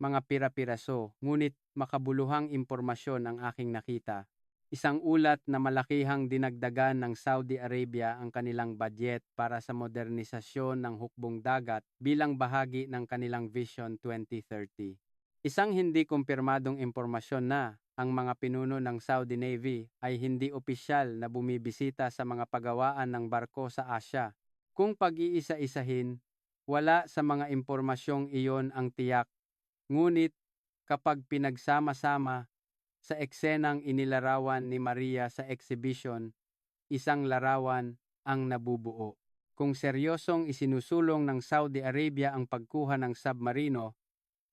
mga pira-piraso, ngunit makabuluhang impormasyon ang aking nakita. Isang ulat na malakihang dinagdagan ng Saudi Arabia ang kanilang budget para sa modernisasyon ng hukbong dagat bilang bahagi ng kanilang Vision 2030. Isang hindi kumpirmadong impormasyon na ang mga pinuno ng Saudi Navy ay hindi opisyal na bumibisita sa mga pagawaan ng barko sa Asya. Kung pag-iisa-isahin, wala sa mga impormasyong iyon ang tiyak. Ngunit kapag pinagsama-sama sa eksenang inilarawan ni Maria sa exhibition, isang larawan ang nabubuo. Kung seryosong isinusulong ng Saudi Arabia ang pagkuha ng submarino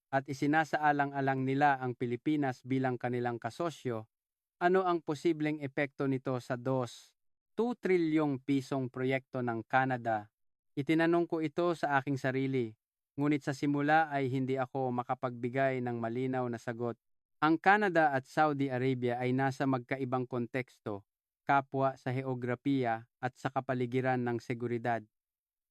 at isinasaalang-alang nila ang Pilipinas bilang kanilang kasosyo, ano ang posibleng epekto nito sa 2 trilyong pisong proyekto ng Canada? Itinanong ko ito sa aking sarili, ngunit sa simula ay hindi ako makapagbigay ng malinaw na sagot. Ang Canada at Saudi Arabia ay nasa magkaibang konteksto, kapwa sa heograpiya at sa kapaligiran ng seguridad.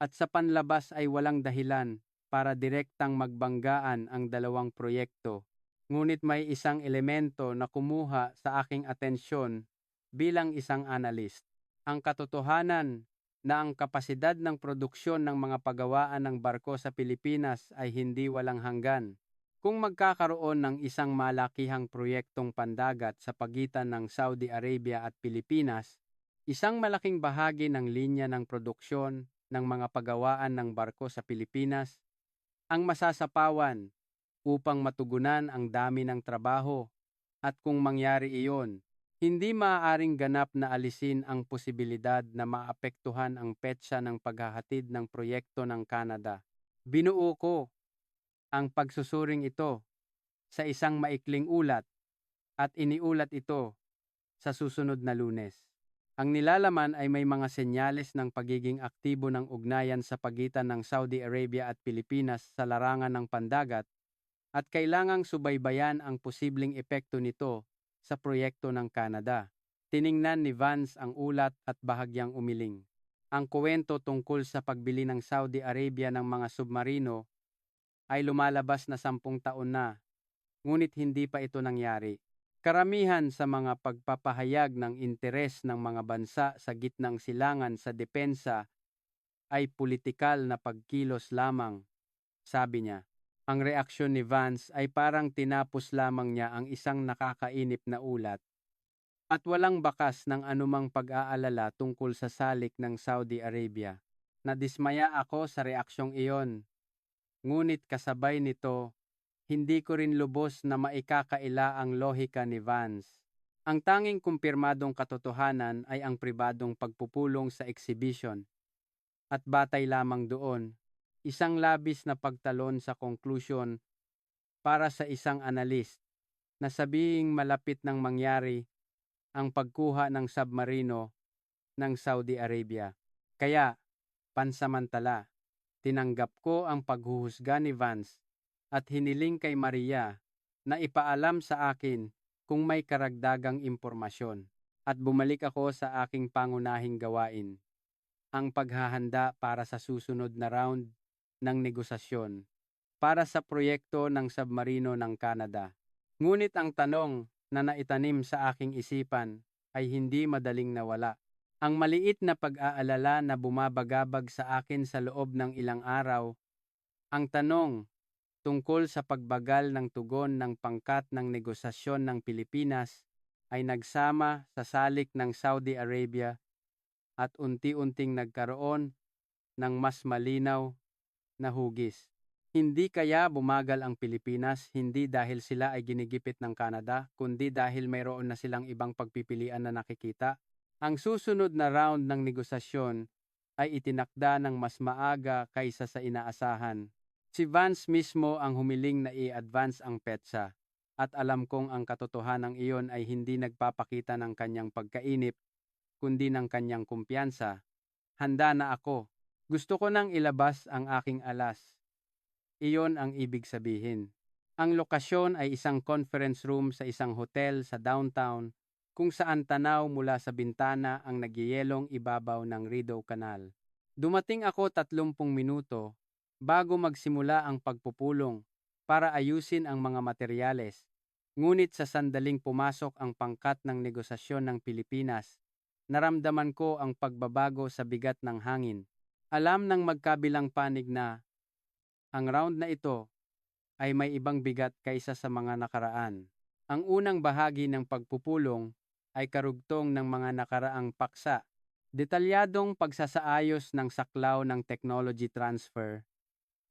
At sa panlabas ay walang dahilan para direktang magbanggaan ang dalawang proyekto. Ngunit may isang elemento na kumuha sa aking atensyon bilang isang analyst. Ang katotohanan na ang kapasidad ng produksyon ng mga pagawaan ng barko sa Pilipinas ay hindi walang hanggan. Kung magkakaroon ng isang malakihang proyektong pandagat sa pagitan ng Saudi Arabia at Pilipinas, isang malaking bahagi ng linya ng produksyon ng mga pagawaan ng barko sa Pilipinas ang masasapawan upang matugunan ang dami ng trabaho, at kung mangyari iyon, hindi maaaring ganap na alisin ang posibilidad na maapektuhan ang petsa ng paghahatid ng proyekto ng Canada. Binuo ko ang pagsusuring ito sa isang maikling ulat at iniulat ito sa susunod na Lunes. Ang nilalaman ay may mga senyales ng pagiging aktibo ng ugnayan sa pagitan ng Saudi Arabia at Pilipinas sa larangan ng pandagat at kailangang subaybayan ang posibleng epekto nito sa proyekto ng Canada. Tiningnan ni Vance ang ulat at bahagyang umiling. Ang kuwento tungkol sa pagbili ng Saudi Arabia ng mga submarino ay lumalabas na 10 taon na, ngunit hindi pa ito nangyari. Karamihan sa mga pagpapahayag ng interes ng mga bansa sa gitnang silangan sa depensa ay politikal na pagkilos lamang, sabi niya. Ang reaksyon ni Vance ay parang tinapos lamang niya ang isang nakakainip na ulat at walang bakas ng anumang pag-aalala tungkol sa salik ng Saudi Arabia. Nadismaya ako sa reaksyong iyon. Ngunit kasabay nito, hindi ko rin lubos na maikakaila ang lohika ni Vance. Ang tanging kumpirmadong katotohanan ay ang pribadong pagpupulong sa exhibition. At batay lamang doon, isang labis na pagtalon sa konklusyon para sa isang analyst na sabihing malapit nang mangyari ang pagkuha ng submarino ng Saudi Arabia. Kaya, pansamantala, tinanggap ko ang paghuhusga ni Vance at hiniling kay Maria na ipaalam sa akin kung may karagdagang impormasyon, at bumalik ako sa aking pangunahing gawain, ang paghahanda para sa susunod na round ng negosasyon para sa proyekto ng submarino ng Canada. Ngunit ang tanong, na naitanim sa aking isipan ay hindi madaling nawala. Ang maliit na pag-aalala na bumabagabag sa akin sa loob ng ilang araw, ang tanong tungkol sa pagbagal ng tugon ng pangkat ng negosasyon ng Pilipinas ay nagsama sa salik ng Saudi Arabia at unti-unting nagkaroon ng mas malinaw na hugis. Hindi kaya bumagal ang Pilipinas hindi dahil sila ay ginigipit ng Canada, kundi dahil mayroon na silang ibang pagpipilian na nakikita. Ang susunod na round ng negosasyon ay itinakda ng mas maaga kaysa sa inaasahan. Si Vance mismo ang humiling na i-advance ang petsa, at alam kong ang katotohanan iyon ay hindi nagpapakita ng kanyang pagkainip, kundi ng kanyang kumpiyansa. Handa na ako. Gusto ko nang ilabas ang aking alas. Iyon ang ibig sabihin. Ang lokasyon ay isang conference room sa isang hotel sa downtown kung saan tanaw mula sa bintana ang nagyayelong ibabaw ng Rideau Canal. Dumating ako 30 minuto bago magsimula ang pagpupulong para ayusin ang mga materyales. Ngunit sa sandaling pumasok ang pangkat ng negosasyon ng Pilipinas, naramdaman ko ang pagbabago sa bigat ng hangin. Alam ng magkabilang panig na ang round na ito ay may ibang bigat kaysa sa mga nakaraan. Ang unang bahagi ng pagpupulong ay karugtong ng mga nakaraang paksa, detalyadong pagsasaayos ng saklaw ng technology transfer,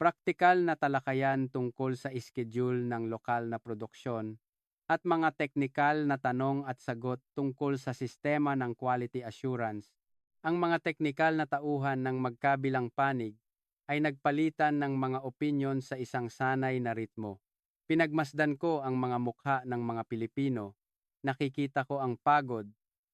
praktikal na talakayan tungkol sa schedule ng lokal na produksyon, at mga teknikal na tanong at sagot tungkol sa sistema ng quality assurance. Ang mga teknikal na tauhan ng magkabilang panig ay nagpalitan ng mga opinyon sa isang sanay na ritmo. Pinagmasdan ko ang mga mukha ng mga Pilipino, nakikita ko ang pagod,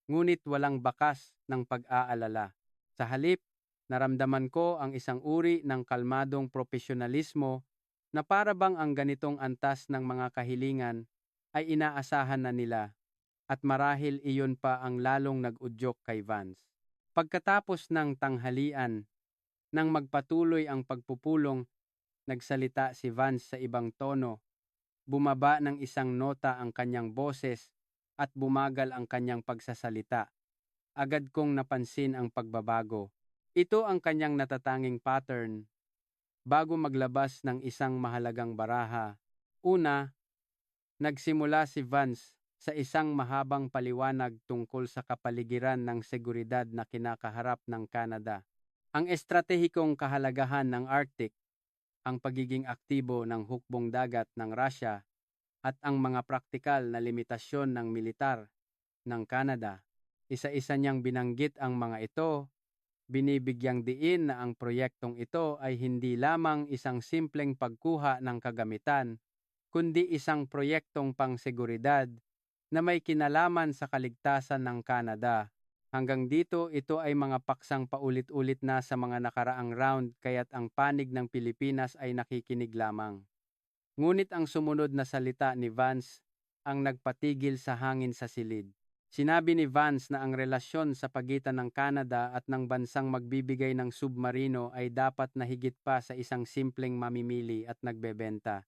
ngunit walang bakas ng pag-aalala. Sa halip, naramdaman ko ang isang uri ng kalmadong profesionalismo na para bang ang ganitong antas ng mga kahilingan ay inaasahan na nila, at marahil iyon pa ang lalong nag-udyok kay Vance. Pagkatapos ng tanghalian, nang magpatuloy ang pagpupulong, nagsalita si Vance sa ibang tono. Bumaba ng isang nota ang kanyang boses at bumagal ang kanyang pagsasalita. Agad kong napansin ang pagbabago. Ito ang kanyang natatanging pattern bago maglabas ng isang mahalagang baraha. Una, nagsimula si Vance sa isang mahabang paliwanag tungkol sa kapaligiran ng seguridad na kinakaharap ng Canada. Ang estratehikong kahalagahan ng Arctic, ang pagiging aktibo ng hukbong dagat ng Russia, at ang mga praktikal na limitasyon ng militar ng Canada. Isa-isa niyang binanggit ang mga ito, binibigyang diin na ang proyektong ito ay hindi lamang isang simpleng pagkuha ng kagamitan, kundi isang proyektong pangseguridad na may kinalaman sa kaligtasan ng Canada. Hanggang dito, ito ay mga paksang paulit-ulit na sa mga nakaraang round kaya't ang panig ng Pilipinas ay nakikinig lamang. Ngunit ang sumunod na salita ni Vance ang nagpatigil sa hangin sa silid. Sinabi ni Vance na ang relasyon sa pagitan ng Canada at ng bansang magbibigay ng submarino ay dapat na higit pa sa isang simpleng mamimili at nagbebenta.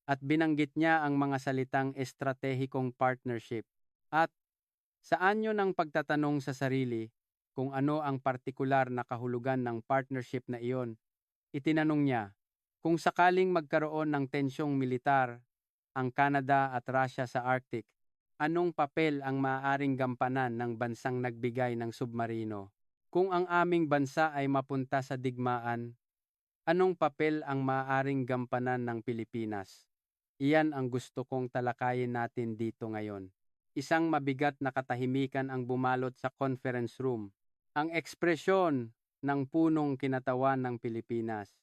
At binanggit niya ang mga salitang estratehikong partnership. At sa anyo ng pagtatanong sa sarili kung ano ang partikular na kahulugan ng partnership na iyon, itinanong niya, kung sakaling magkaroon ng tensyong militar ang Canada at Russia sa Arctic, anong papel ang maaaring gampanan ng bansang nagbigay ng submarino? Kung ang aming bansa ay mapunta sa digmaan, anong papel ang maaaring gampanan ng Pilipinas? Iyan ang gusto kong talakayin natin dito ngayon. Isang mabigat na katahimikan ang bumalot sa conference room. Ang ekspresyon ng punong kinatawan ng Pilipinas.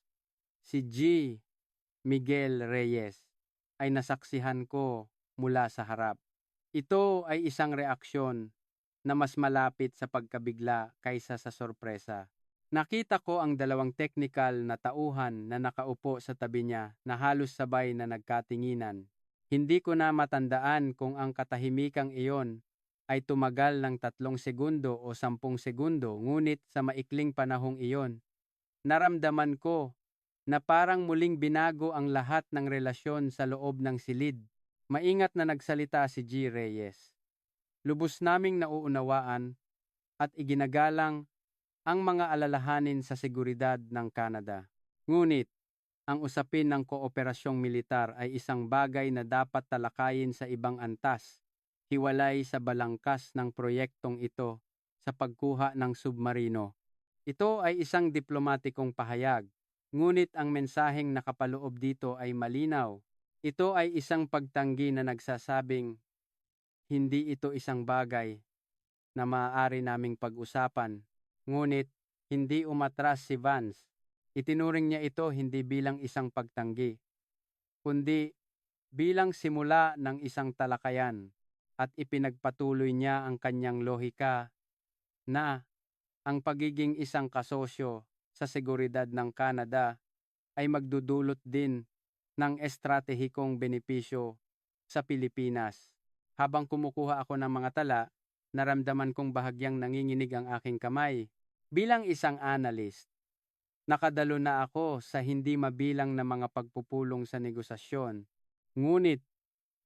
Si G. Miguel Reyes ay nasaksihan ko mula sa harap. Ito ay isang reaksyon na mas malapit sa pagkabigla kaysa sa sorpresa. Nakita ko ang dalawang teknikal na tauhan na nakaupo sa tabi niya na halos sabay na nagkatinginan. Hindi ko na matandaan kung ang katahimikang iyon ay tumagal ng 3 segundo o 10 segundo, ngunit sa maikling panahong iyon, naramdaman ko na parang muling binago ang lahat ng relasyon sa loob ng silid. Maingat na nagsalita si G. Reyes. Lubos naming nauunawaan at iginagalang ang mga alalahanin sa seguridad ng Canada. Ngunit, ang usapin ng kooperasyong militar ay isang bagay na dapat talakayin sa ibang antas, hiwalay sa balangkas ng proyektong ito sa pagkuha ng submarino. Ito ay isang diplomatikong pahayag, ngunit ang mensaheng nakapaloob dito ay malinaw. Ito ay isang pagtanggi na nagsasabing, hindi ito isang bagay na maaari naming pag-usapan. Ngunit, hindi umatras si Vance. Itinuring niya ito hindi bilang isang pagtanggi, kundi bilang simula ng isang talakayan at ipinagpatuloy niya ang kanyang lohika na ang pagiging isang kasosyo sa seguridad ng Canada ay magdudulot din ng estratehikong benepisyo sa Pilipinas. Habang kumukuha ako ng mga tala, naramdaman kong bahagyang nanginginig ang aking kamay. Bilang isang analyst, nakadalo na ako sa hindi mabilang na mga pagpupulong sa negosasyon. Ngunit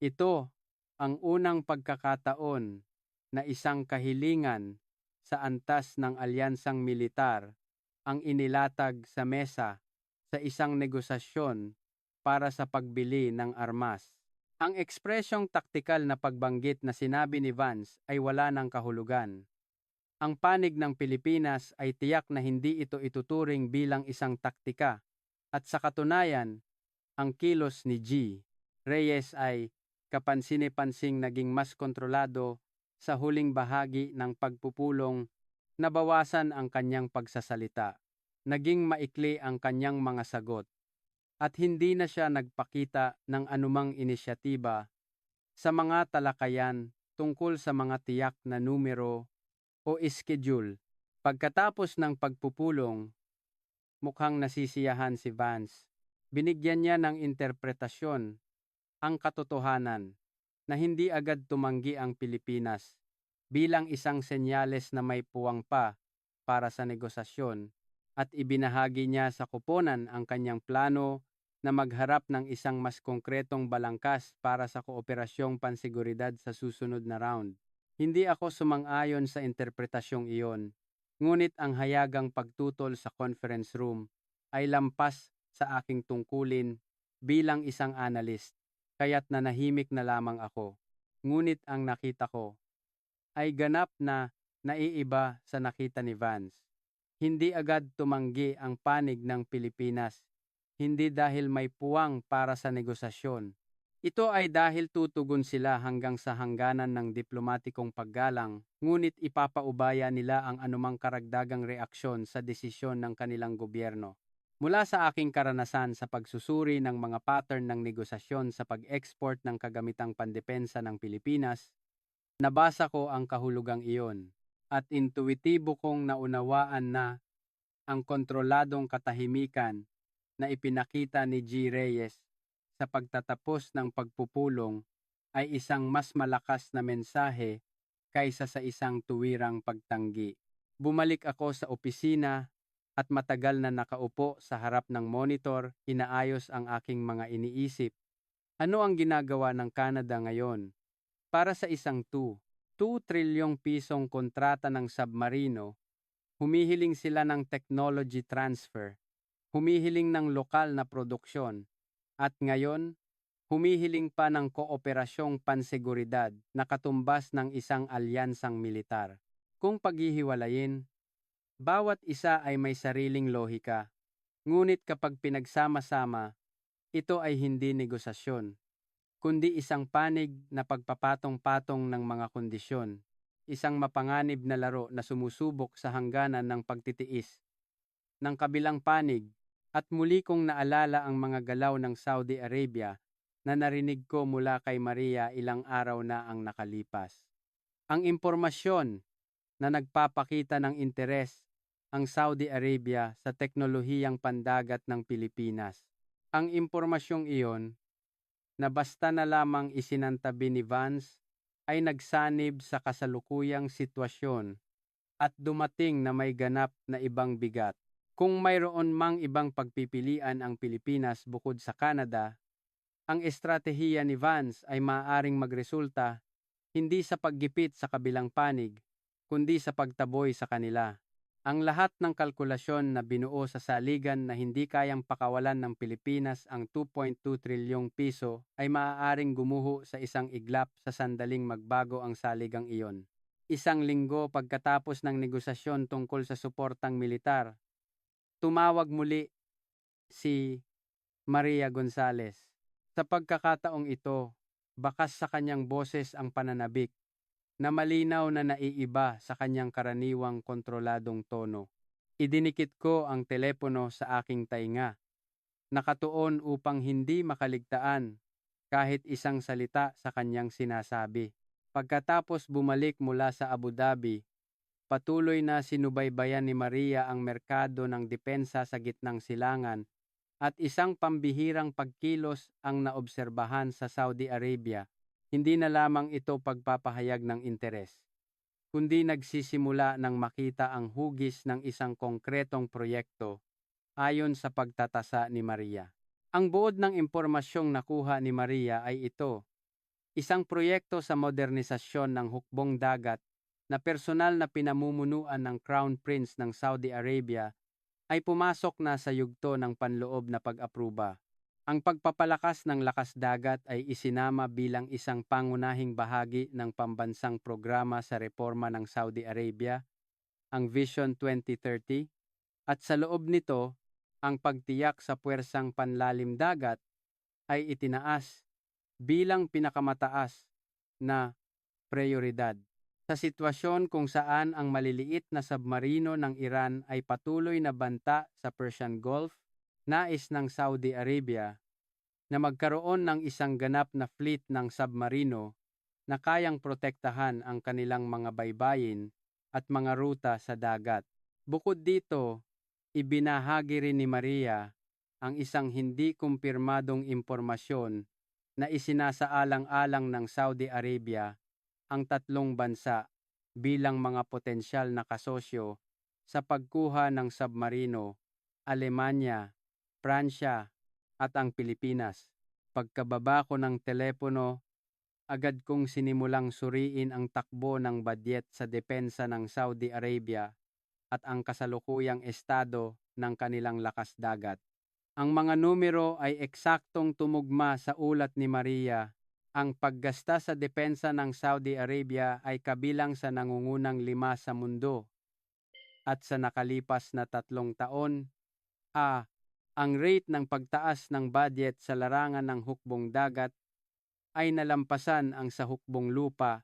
ito ang unang pagkakataon na isang kahilingan sa antas ng alyansang militar ang inilatag sa mesa sa isang negosasyon para sa pagbili ng armas. Ang ekspresyong taktikal na pagbanggit na sinabi ni Vance ay wala ng kahulugan. Ang panig ng Pilipinas ay tiyak na hindi ito ituturing bilang isang taktika at sa katunayan, ang kilos ni G. Reyes ay kapansin-pansing naging mas kontrolado sa huling bahagi ng pagpupulong, nabawasan ang kanyang pagsasalita, naging maikli ang kanyang mga sagot, at hindi na siya nagpakita ng anumang inisyatiba sa mga talakayan tungkol sa mga tiyak na numero o schedule. Pagkatapos ng pagpupulong, mukhang nasisiyahan si Vance. Binigyan niya ng interpretasyon ang katotohanan na hindi agad tumanggi ang Pilipinas bilang isang senyales na may puwang pa para sa negosasyon at ibinahagi niya sa koponan ang kanyang plano na magharap ng isang mas konkretong balangkas para sa kooperasyong panseguridad sa susunod na round. Hindi ako sumang-ayon sa interpretasyong iyon, ngunit ang hayagang pagtutol sa conference room ay lampas sa aking tungkulin bilang isang analyst, kaya't nanahimik na lamang ako. Ngunit ang nakita ko ay ganap na naiiba sa nakita ni Vance. Hindi agad tumanggi ang panig ng Pilipinas, hindi dahil may puwang para sa negosasyon. Ito ay dahil tutugon sila hanggang sa hangganan ng diplomatikong paggalang, ngunit ipapaubaya nila ang anumang karagdagang reaksyon sa desisyon ng kanilang gobyerno. Mula sa aking karanasan sa pagsusuri ng mga pattern ng negosasyon sa pag-export ng kagamitang pandepensa ng Pilipinas, nabasa ko ang kahulugang iyon at intuitibo kong naunawaan na ang kontroladong katahimikan na ipinakita ni G. Reyes sa pagtatapos ng pagpupulong ay isang mas malakas na mensahe kaysa sa isang tuwirang pagtanggi. Bumalik ako sa opisina at matagal na nakaupo sa harap ng monitor, inaayos ang aking mga iniisip. Ano ang ginagawa ng Canada ngayon? Para sa isang 2 trilyong pisong kontrata ng submarino, humihiling sila ng technology transfer, humihiling ng lokal na produksyon, at ngayon, humihiling pa ng kooperasyong panseguridad na katumbas ng isang alyansang militar. Kung paghihiwalayin, bawat isa ay may sariling lohika, ngunit kapag pinagsama-sama, ito ay hindi negosasyon, kundi isang panig na pagpapatong-patong ng mga kondisyon, isang mapanganib na laro na sumusubok sa hangganan ng pagtitiis ng kabilang panig. At muli kong naalala ang mga galaw ng Saudi Arabia na narinig ko mula kay Maria ilang araw na ang nakalipas. Ang impormasyon na nagpapakita ng interes ang Saudi Arabia sa teknolohiyang pandagat ng Pilipinas. Ang impormasyong iyon na basta na lamang isinantabi ni Vance ay nagsanib sa kasalukuyang sitwasyon at dumating na may ganap na ibang bigat. Kung mayroon mang ibang pagpipilian ang Pilipinas bukod sa Canada, Ang estratehiya ni Vance ay maaaring magresulta hindi sa paggipit sa kabilang panig, kundi sa pagtaboy sa kanila. Ang lahat ng kalkulasyon na binuo sa saligan na hindi kayang pakawalan ng Pilipinas ang 2.2 trilyong piso ay maaaring gumuho sa isang iglap sa sandaling magbago ang saligang iyon. Isang linggo pagkatapos ng negosasyon tungkol sa suportang militar, tumawag muli si Maria Gonzales. Sa pagkakataong ito, bakas sa kanyang boses ang pananabik na malinaw na naiiba sa kanyang karaniwang kontroladong tono. Idinikit ko ang telepono sa aking tainga, nakatuon upang hindi makaligtaan kahit isang salita sa kanyang sinasabi. Pagkatapos bumalik mula sa Abu Dhabi, patuloy na sinubaybayan ni Maria ang merkado ng depensa sa gitnang silangan at isang pambihirang pagkilos ang naobserbahan sa Saudi Arabia. Hindi na lamang ito pagpapahayag ng interes, kundi nagsisimula ng makita ang hugis ng isang konkretong proyekto ayon sa pagtatasa ni Maria. Ang buod ng impormasyong nakuha ni Maria ay ito, isang proyekto sa modernisasyon ng hukbong dagat na personal na pinamumunuan ng Crown Prince ng Saudi Arabia ay pumasok na sa yugto ng panloob na pag-apruba. Ang pagpapalakas ng lakas dagat ay isinama bilang isang pangunahing bahagi ng pambansang programa sa reforma ng Saudi Arabia, ang Vision 2030, at sa loob nito, ang pagtiyak sa puwersang panlalim dagat ay itinaas bilang pinakamataas na prioridad. Sa sitwasyon kung saan ang maliliit na submarino ng Iran ay patuloy na banta sa Persian Gulf, nais ng Saudi Arabia na magkaroon ng isang ganap na fleet ng submarino na kayang protektahan ang kanilang mga baybayin at mga ruta sa dagat. Bukod dito, ibinahagi rin ni Maria ang isang hindi kumpirmadong impormasyon na isinasaalang-alang ng Saudi Arabia ang tatlong bansa bilang mga potensyal na kasosyo sa pagkuha ng submarino, Alemanya, Pransya, at ang Pilipinas. Pagkababa ko ng telepono, agad kong sinimulang suriin ang takbo ng badyet sa depensa ng Saudi Arabia at ang kasalukuyang estado ng kanilang lakas dagat. Ang mga numero ay eksaktong tumugma sa ulat ni Maria. Ang paggasta sa depensa ng Saudi Arabia ay kabilang sa nangungunang 5 sa mundo. At sa nakalipas na 3 taon, ang rate ng pagtaas ng budget sa larangan ng hukbong dagat ay nalampasan ang sa hukbong lupa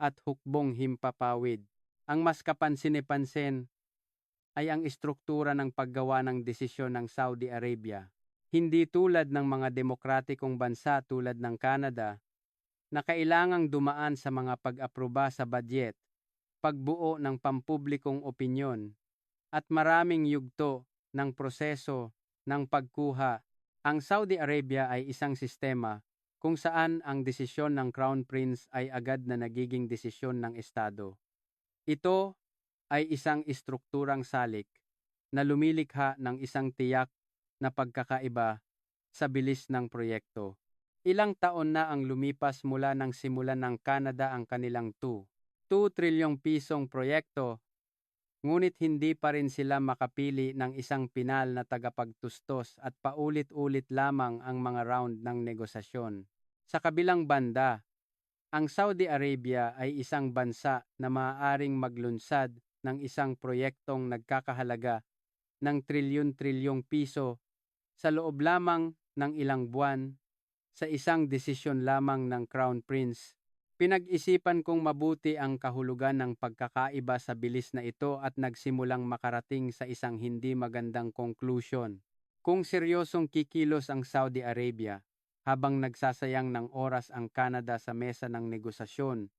at hukbong himpapawid. Ang mas kapansin-pansin ay ang istruktura ng paggawa ng desisyon ng Saudi Arabia. Hindi tulad ng mga demokratikong bansa tulad ng Canada na kailangang dumaan sa mga pag-aproba sa budget, pagbuo ng pampublikong opinyon, at maraming yugto ng proseso ng pagkuha. Ang Saudi Arabia ay isang sistema kung saan ang desisyon ng Crown Prince ay agad na nagiging desisyon ng Estado. Ito ay isang istrukturang salik na lumilikha ng isang tiyak na pagkakaiba sa bilis ng proyekto. Ilang taon na ang lumipas mula nang simulan ng Canada ang kanilang 2 trilyong pisong proyekto, ngunit hindi pa rin sila makapili ng isang pinal na tagapagtustos at paulit-ulit lamang ang mga round ng negosasyon. Sa kabilang banda, ang Saudi Arabia ay isang bansa na maaaring maglunsad ng isang proyektong nagkakahalaga ng trilyon-trilyong piso sa loob lamang ng ilang buwan sa isang desisyon lamang ng Crown Prince. Pinag-isipan kong mabuti ang kahulugan ng pagkakaiba sa bilis na ito at nagsimulang makarating sa isang hindi magandang conclusion. Kung seryosong kikilos ang Saudi Arabia, habang nagsasayang ng oras ang Canada sa mesa ng negosasyon,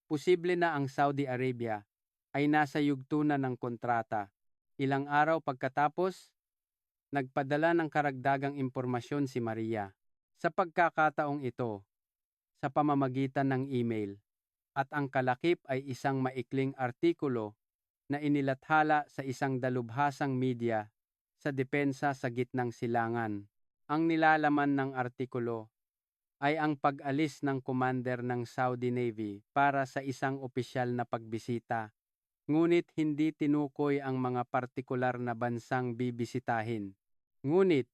posible na ang Saudi Arabia ay nasa yugto na ng kontrata. Ilang araw pagkatapos, nagpadala ng karagdagang impormasyon si Maria. Sa pagkakataong ito, sa pamamagitan ng email, at ang kalakip ay isang maikling artikulo na inilathala sa isang dalubhasang media sa depensa sa gitnang silangan. Ang nilalaman ng artikulo ay ang pag-alis ng commander ng Saudi Navy para sa isang opisyal na pagbisita. Ngunit hindi tinukoy ang mga partikular na bansang bibisitahin. Ngunit,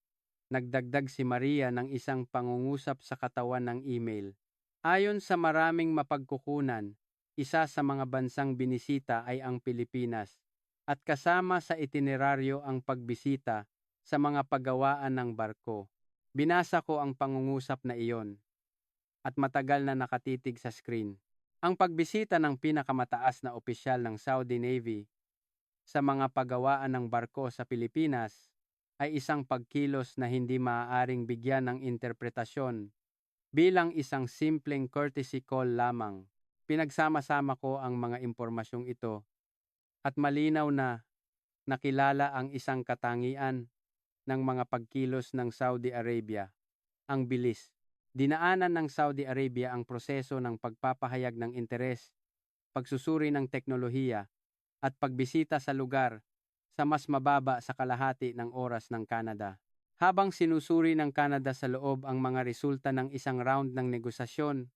nagdagdag si Maria ng isang pangungusap sa katawan ng email. Ayon sa maraming mapagkukunan, isa sa mga bansang binisita ay ang Pilipinas at kasama sa itineraryo ang pagbisita sa mga paggawaan ng barko. Binasa ko ang pangungusap na iyon at matagal na nakatitig sa screen. Ang pagbisita ng pinakamataas na opisyal ng Saudi Navy sa mga paggawaan ng barko sa Pilipinas ay isang pagkilos na hindi maaaring bigyan ng interpretasyon bilang isang simpleng courtesy call lamang. Pinagsama-sama ko ang mga impormasyong ito at malinaw na nakilala ang isang katangian ng mga pagkilos ng Saudi Arabia, ang bilis. Dinaanan ng Saudi Arabia ang proseso ng pagpapahayag ng interes, pagsusuri ng teknolohiya, at pagbisita sa lugar sa mas mababa sa kalahati ng oras ng Canada. Habang sinusuri ng Canada sa loob ang mga resulta ng isang round ng negosasyon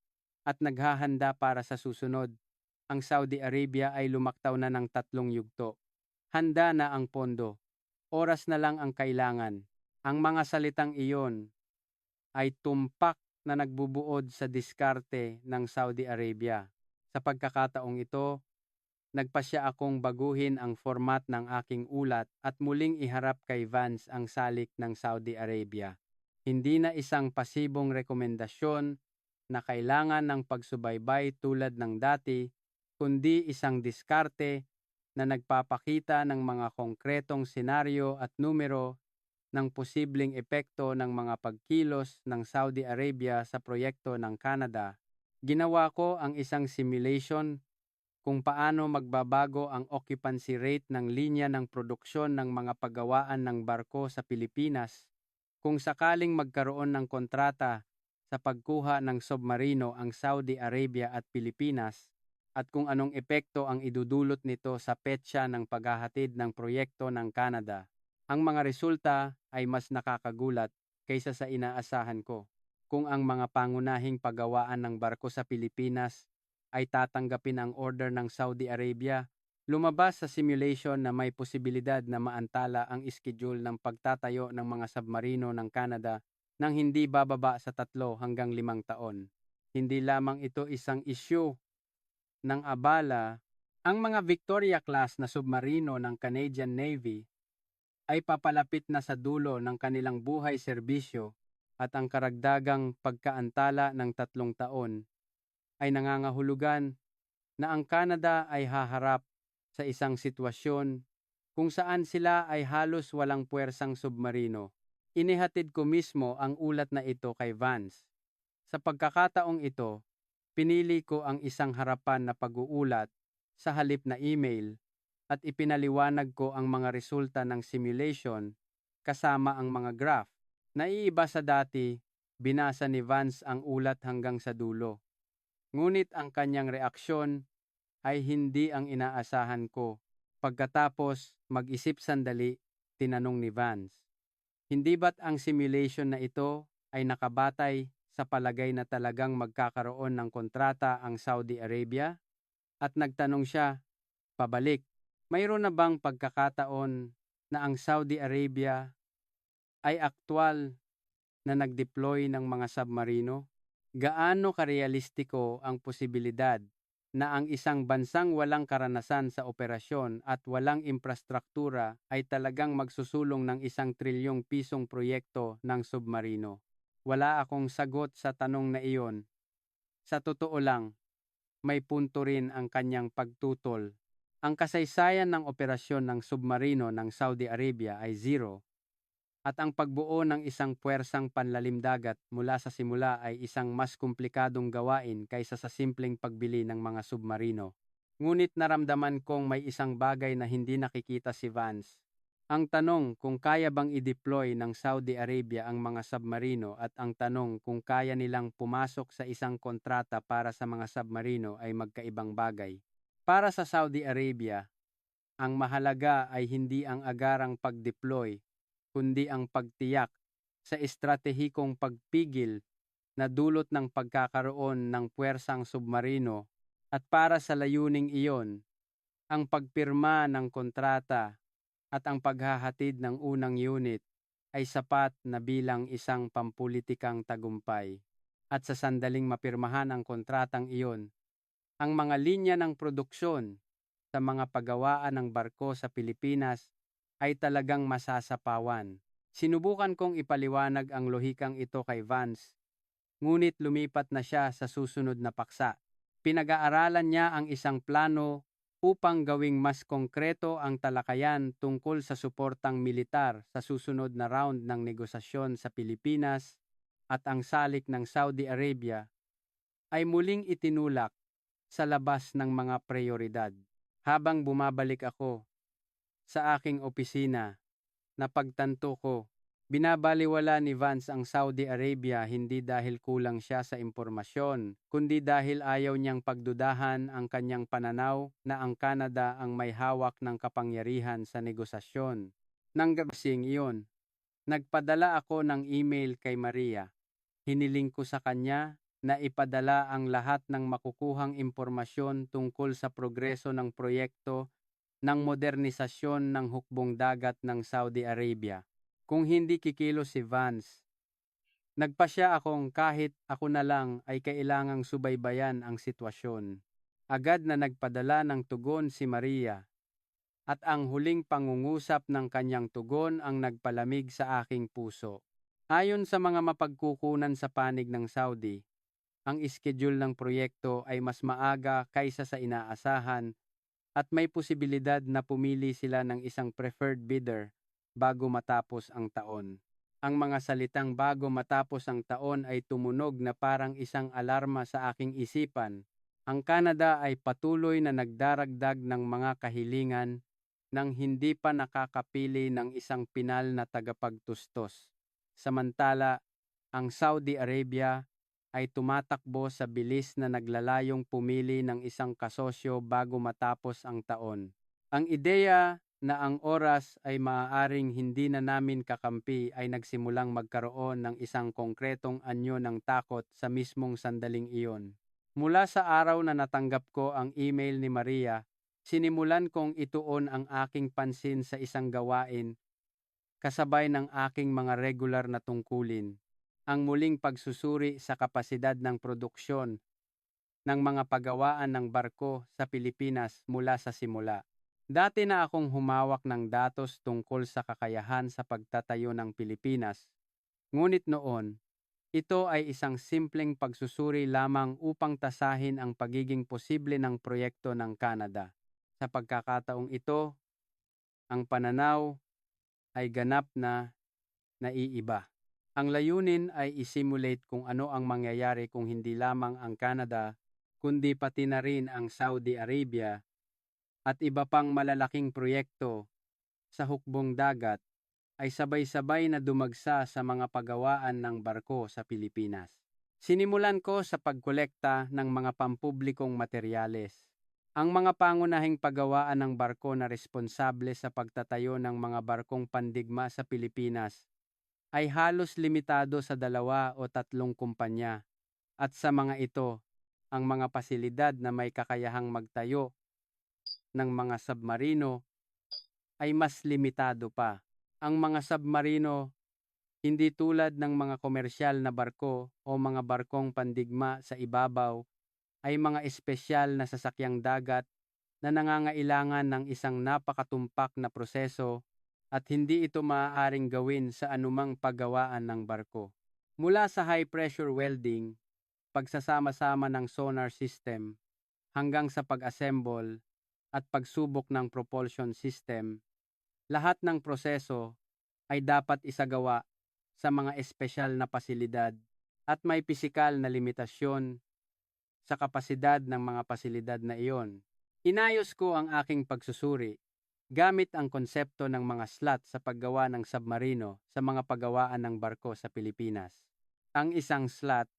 at naghahanda para sa susunod, ang Saudi Arabia ay lumaktaw na ng 3 yugto. Handa na ang pondo. Oras na lang ang kailangan. Ang mga salitang iyon ay tumpak na nagbubuod sa diskarte ng Saudi Arabia. Sa pagkakataong ito, nagpasya akong baguhin ang format ng aking ulat at muling iharap kay Vance ang salik ng Saudi Arabia. Hindi na isang pasibong rekomendasyon na kailangan ng pagsubaybay tulad ng dati, kundi isang diskarte na nagpapakita ng mga konkretong senaryo at numero ng posibleng epekto ng mga pagkilos ng Saudi Arabia sa proyekto ng Canada. Ginawa ko ang isang simulation kung paano magbabago ang occupancy rate ng linya ng produksyon ng mga paggawaan ng barko sa Pilipinas kung sakaling magkaroon ng kontrata sa pagkuha ng submarino ang Saudi Arabia at Pilipinas at kung anong epekto ang idudulot nito sa petsa ng paghahatid ng proyekto ng Canada. Ang mga resulta ay mas nakakagulat kaysa sa inaasahan ko. Kung ang mga pangunahing paggawaan ng barko sa Pilipinas ay tatanggapin ang order ng Saudi Arabia, lumabas sa simulation na may posibilidad na maantala ang schedule ng pagtatayo ng mga submarino ng Canada nang hindi bababa sa 3 hanggang 5 taon. Hindi lamang ito isang issue ng abala, ang mga Victoria-class na submarino ng Canadian Navy ay papalapit na sa dulo ng kanilang buhay serbisyo at ang karagdagang pagkaantala ng 3 taon ay nangangahulugan na ang Canada ay haharap sa isang sitwasyon kung saan sila ay halos walang puwersang submarino. Inihatid ko mismo ang ulat na ito kay Vance. Sa pagkakataong ito, pinili ko ang isang harapan na pag-uulat sa halip na email at ipinaliwanag ko ang mga resulta ng simulation kasama ang mga graph. Naiiba sa dati, binasa ni Vance ang ulat hanggang sa dulo. Ngunit ang kanyang reaksyon ay hindi ang inaasahan ko. Pagkatapos mag-isip sandali, tinanong ni Vance, hindi ba't ang simulation na ito ay nakabatay sa palagay na talagang magkakaroon ng kontrata ang Saudi Arabia? At nagtanong siya, pabalik, mayroon na bang pagkakataon na ang Saudi Arabia ay aktwal na nag-deploy ng mga submarino? Gaano karealistiko ang posibilidad na ang isang bansang walang karanasan sa operasyon at walang infrastruktura ay talagang magsusulong ng 1 trilyong pisong proyekto ng submarino? Wala akong sagot sa tanong na iyon. Sa totoo lang, may punto rin ang kanyang pagtutol. Ang kasaysayan ng operasyon ng submarino ng Saudi Arabia ay zero at ang pagbuo ng isang puwersang panlalimdagat mula sa simula ay isang mas komplikadong gawain kaysa sa simpleng pagbili ng mga submarino. Ngunit naramdaman kong may isang bagay na hindi nakikita si Vance. Ang tanong kung kaya bang i-deploy ng Saudi Arabia ang mga submarino at ang tanong kung kaya nilang pumasok sa isang kontrata para sa mga submarino ay magkaibang bagay. Para sa Saudi Arabia, ang mahalaga ay hindi ang agarang pag-deploy, kundi ang pagtiyak sa estratehikong pagpigil na dulot ng pagkakaroon ng puwersang submarino at para sa layuning iyon, ang pagpirma ng kontrata at ang paghahatid ng unang unit ay sapat na bilang isang pampulitikang tagumpay. At sa sandaling mapirmahan ang kontratang iyon, ang mga linya ng produksyon sa mga paggawaan ng barko sa Pilipinas ay talagang masasapawan. Sinubukan kong ipaliwanag ang lohikang ito kay Vance, ngunit lumipat na siya sa susunod na paksa. Pinag-aaralan niya ang isang plano upang gawing mas konkreto ang talakayan tungkol sa suportang militar sa susunod na round ng negosasyon sa Pilipinas at ang salik ng Saudi Arabia ay muling itinulak sa labas ng mga prioridad. Habang bumabalik ako sa aking opisina, napagtanto ko, binabalewala ni Vance ang Saudi Arabia hindi dahil kulang siya sa impormasyon, kundi dahil ayaw niyang pagdudahan ang kanyang pananaw na ang Canada ang may hawak ng kapangyarihan sa negosasyon. Nang gabing iyon, nagpadala ako ng email kay Maria. Hiniling ko sa kanya na ipadala ang lahat ng makukuhang impormasyon tungkol sa progreso ng proyekto ng modernisasyon ng hukbong dagat ng Saudi Arabia. Kung hindi kikilos si Vance, nagpasya akong kahit ako na lang ay kailangang subaybayan ang sitwasyon. Agad na nagpadala ng tugon si Maria, at ang huling pangungusap ng kanyang tugon ang nagpalamig sa aking puso. Ayon sa mga mapagkukunan sa panig ng Saudi, ang iskediul ng proyekto ay mas maaga kaysa sa inaasahan at may posibilidad na pumili sila ng isang preferred bidder bago matapos ang taon. Ang mga salitang bago matapos ang taon ay tumunog na parang isang alarma sa aking isipan. Ang Canada ay patuloy na nagdaragdag ng mga kahilingan nang hindi pa nakakapili ng isang pinal na tagapagtustos. Samantala, ang Saudi Arabia ay tumatakbo sa bilis na naglalayong pumili ng isang kasosyo bago matapos ang taon. Ang ideya na ang oras ay maaaring hindi na namin kakampi ay nagsimulang magkaroon ng isang konkretong anyo ng takot sa mismong sandaling iyon. Mula sa araw na natanggap ko ang email ni Maria, sinimulan kong ituon ang aking pansin sa isang gawain kasabay ng aking mga regular na tungkulin, ang muling pagsusuri sa kapasidad ng produksyon ng mga paggawaan ng barko sa Pilipinas mula sa simula. Dati na akong humawak ng datos tungkol sa kakayahan sa pagtatayo ng Pilipinas, ngunit noon, ito ay isang simpleng pagsusuri lamang upang tasahin ang pagiging posible ng proyekto ng Canada. Sa pagkakataong ito, ang pananaw ay ganap na naiiba. Ang layunin ay isimulate kung ano ang mangyayari kung hindi lamang ang Canada, kundi pati na rin ang Saudi Arabia at iba pang malalaking proyekto sa hukbong dagat ay sabay-sabay na dumagsa sa mga paggawaan ng barko sa Pilipinas. Sinimulan ko sa pagkolekta ng mga pampublikong materyales. Ang mga pangunahing paggawaan ng barko na responsable sa pagtatayo ng mga barkong pandigma sa Pilipinas ay halos limitado sa 2 o 3 kumpanya, at sa mga ito, ang mga pasilidad na may kakayahang magtayo ng mga submarino ay mas limitado pa. Ang mga submarino, hindi tulad ng mga komersyal na barko o mga barkong pandigma sa ibabaw, ay mga espesyal na sasakyang dagat na nangangailangan ng isang napakatumpak na proseso at hindi ito maaaring gawin sa anumang paggawaan ng barko. Mula sa high-pressure welding, pagsasama-sama ng sonar system, hanggang sa pag-assemble at pagsubok ng propulsion system, lahat ng proseso ay dapat isagawa sa mga espesyal na pasilidad at may pisikal na limitasyon sa kapasidad ng mga pasilidad na iyon. Inayos ko ang aking pagsusuri gamit ang konsepto ng mga slot sa paggawa ng submarino sa mga paggawaan ng barko sa Pilipinas. Ang isang slot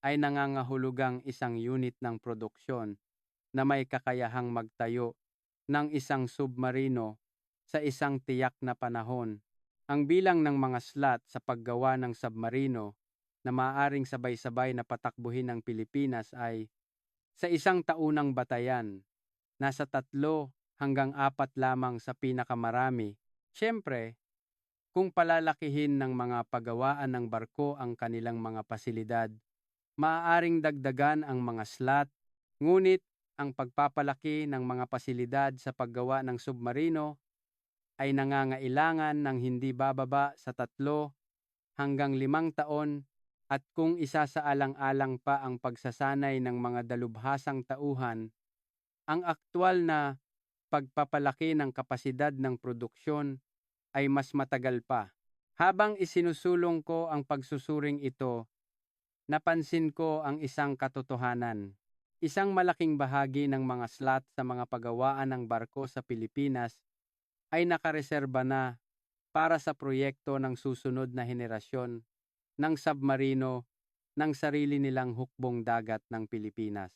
ay nangangahulugang isang unit ng produksyon na may kakayahang magtayo ng isang submarino sa isang tiyak na panahon. Ang bilang ng mga slot sa paggawa ng submarino na maaaring sabay-sabay na patakbuhin ng Pilipinas ay sa isang taunang batayan, nasa 3 hanggang 4 lamang sa pinakamarami. Siyempre, kung palalakihin ng mga pagawaan ng barko ang kanilang mga pasilidad, maaaring dagdagan ang mga slot, ngunit ang pagpapalaki ng mga pasilidad sa paggawa ng submarino ay nangangailangan ng hindi bababa sa 3 hanggang 5 taon at kung isasaalang-alang pa ang pagsasanay ng mga dalubhasang tauhan, ang aktwal na pagpapalaki ng kapasidad ng produksyon ay mas matagal pa. Habang isinusulong ko ang pagsusuring ito, napansin ko ang isang katotohanan. Isang malaking bahagi ng mga slot sa mga pagawaan ng barko sa Pilipinas ay nakareserba na para sa proyekto ng susunod na henerasyon ng submarino ng sarili nilang hukbong dagat ng Pilipinas.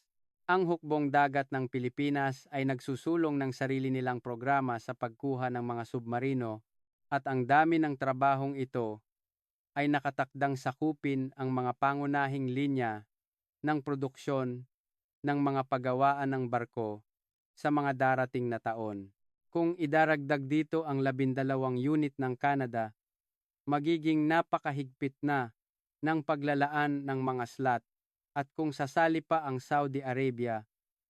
Ang hukbong dagat ng Pilipinas ay nagsusulong ng sarili nilang programa sa pagkuha ng mga submarino at ang dami ng trabahong ito ay nakatakdang sakupin ang mga pangunahing linya ng produksyon ng mga pagawaan ng barko sa mga darating na taon. Kung idaragdag dito ang 12 unit ng Canada, magiging napakahigpit na ng paglalaan ng mga slot at kung sasali pa ang Saudi Arabia,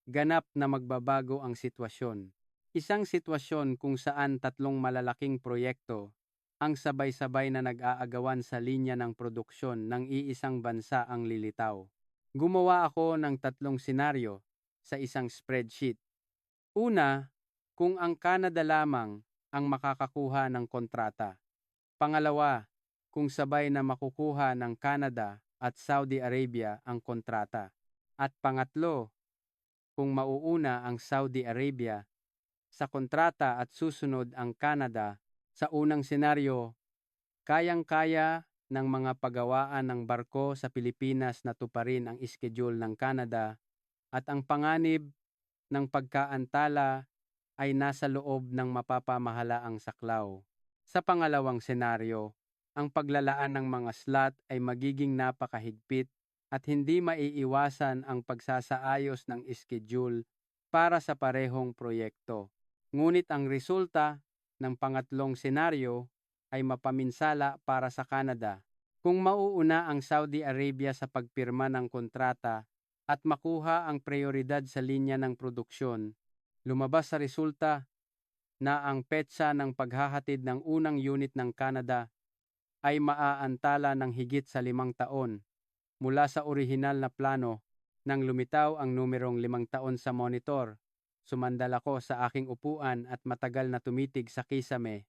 ganap na magbabago ang sitwasyon. Isang sitwasyon kung saan 3 malalaking proyekto ang sabay-sabay na nag-aagawan sa linya ng produksyon ng iisang bansa ang lilitaw. Gumawa ako ng 3 senaryo sa isang spreadsheet. Una, kung ang Canada lamang ang makakakuha ng kontrata. Pangalawa, kung sabay na makukuha ng Canada at Saudi Arabia ang kontrata. At pangatlo, kung mauuna ang Saudi Arabia sa kontrata at susunod ang Canada. Sa unang senaryo, kayang-kaya ng mga pagawaan ng barko sa Pilipinas na tuparin ang schedule ng Canada at ang panganib ng pagkaantala ay nasa loob ng mapapamahalaang saklaw. Sa pangalawang senaryo, ang paglalaan ng mga slot ay magiging napakahigpit at hindi maiiwasan ang pagsasaayos ng schedule para sa parehong proyekto. Ngunit ang resulta ng pangatlong senaryo ay mapaminsala para sa Canada. Kung mauuna ang Saudi Arabia sa pagpirma ng kontrata at makuha ang prioridad sa linya ng produksyon, lumabas sa resulta na ang petsa ng paghahatid ng unang unit ng Canada ay maaantala ng higit sa 5 taon mula sa orihinal na plano nang lumitaw ang numerong 5 taon sa monitor. Sumandal ako sa aking upuan at matagal na tumitig sa kisame.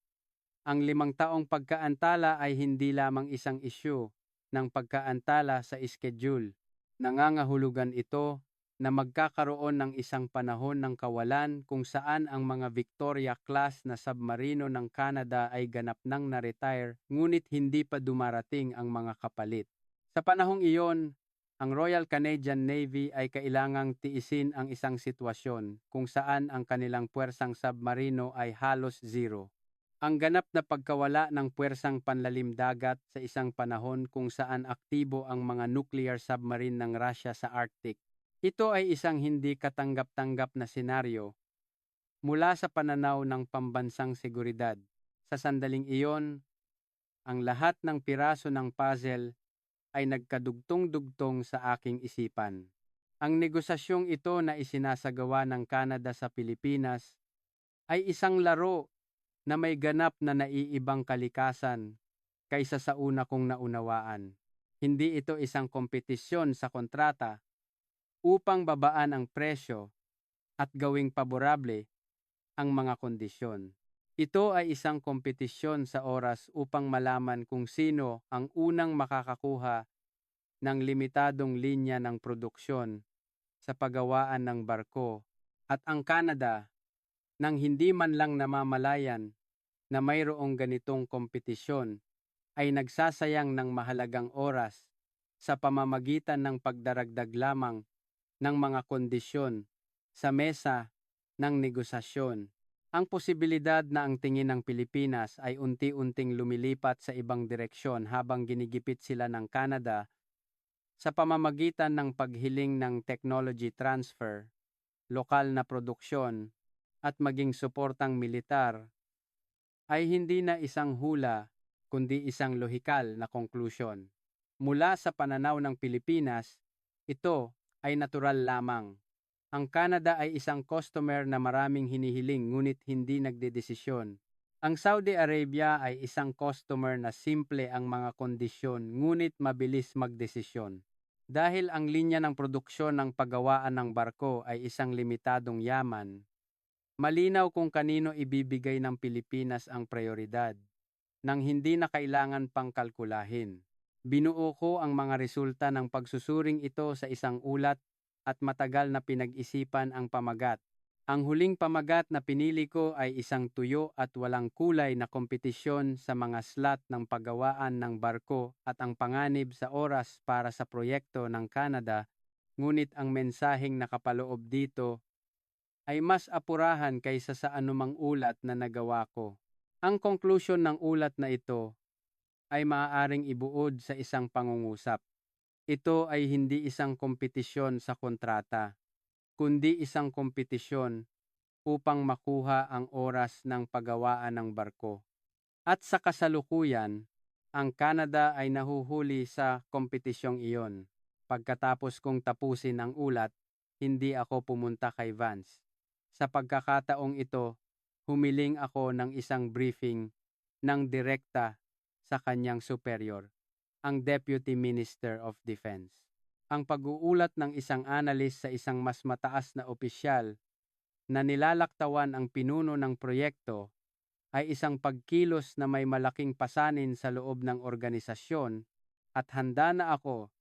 Ang 5 taong pagkaantala ay hindi lamang isang isyu ng pagkaantala sa schedule. Nangangahulugan ito na magkakaroon ng isang panahon ng kawalan kung saan ang mga Victoria-class na submarino ng Canada ay ganap nang na-retire ngunit hindi pa dumarating ang mga kapalit. Sa panahong iyon, ang Royal Canadian Navy ay kailangang tiisin ang isang sitwasyon kung saan ang kanilang puwersang submarino ay halos zero. Ang ganap na pagkawala ng puwersang panlalim dagat sa isang panahon kung saan aktibo ang mga nuclear submarine ng Russia sa Arctic. Ito ay isang hindi katanggap-tanggap na senaryo mula sa pananaw ng pambansang seguridad. Sa sandaling iyon, ang lahat ng piraso ng puzzle ay nagkadugtong-dugtong sa aking isipan. Ang negosasyong ito na isinasagawa ng Canada sa Pilipinas ay isang laro na may ganap na naiibang kalikasan kaysa sa una kong naunawaan. Hindi ito isang kompetisyon sa kontrata upang babaan ang presyo at gawing paborable ang mga kondisyon. Ito ay isang kompetisyon sa oras upang malaman kung sino ang unang makakakuha ng limitadong linya ng produksyon sa pagawaan ng barko at ang Canada nang hindi man lang namamalayan na mayroong ganitong kompetisyon ay nagsasayang ng mahalagang oras sa pamamagitan ng pagdaragdag lamang ng mga kondisyon sa mesa ng negosasyon. Ang posibilidad na ang tingin ng Pilipinas ay unti-unting lumilipat sa ibang direksyon habang ginigipit sila ng Canada sa pamamagitan ng paghiling ng technology transfer, lokal na produksyon, at maging suportang militar, ay hindi na isang hula kundi isang lohikal na konklusyon. Mula sa pananaw ng Pilipinas, ito ay natural lamang. Ang Canada ay isang customer na maraming hinihiling ngunit hindi nagdedesisyon. Ang Saudi Arabia ay isang customer na simple ang mga kondisyon ngunit mabilis magdesisyon. Dahil ang linya ng produksyon ng paggawaan ng barko ay isang limitadong yaman, malinaw kung kanino ibibigay ng Pilipinas ang prioridad, nang hindi na kailangan pang kalkulahin. Binuo ko ang mga resulta ng pagsusuring ito sa isang ulat at matagal na pinag-isipan ang pamagat. Ang huling pamagat na pinili ko ay isang tuyo at walang kulay na kompetisyon sa mga slot ng paggawaan ng barko at ang panganib sa oras para sa proyekto ng Canada, ngunit ang mensaheng nakapaloob dito ay mas apurahan kaysa sa anumang ulat na nagawa ko. Ang conclusion ng ulat na ito ay maaaring ibuod sa isang pangungusap. Ito ay hindi isang kompetisyon sa kontrata, kundi isang kompetisyon upang makuha ang oras ng paggawaan ng barko. At sa kasalukuyan, ang Canada ay nahuhuli sa kompetisyong iyon. Pagkatapos kong tapusin ang ulat, hindi ako pumunta kay Vance. Sa pagkakataong ito, humiling ako ng isang briefing ng direkta sa kanyang superior, ang Deputy Minister of Defense. Ang pag-uulat ng isang analyst sa isang mas mataas na opisyal na nilalaktawan ang pinuno ng proyekto ay isang pagkilos na may malaking pasanin sa loob ng organisasyon at handa na ako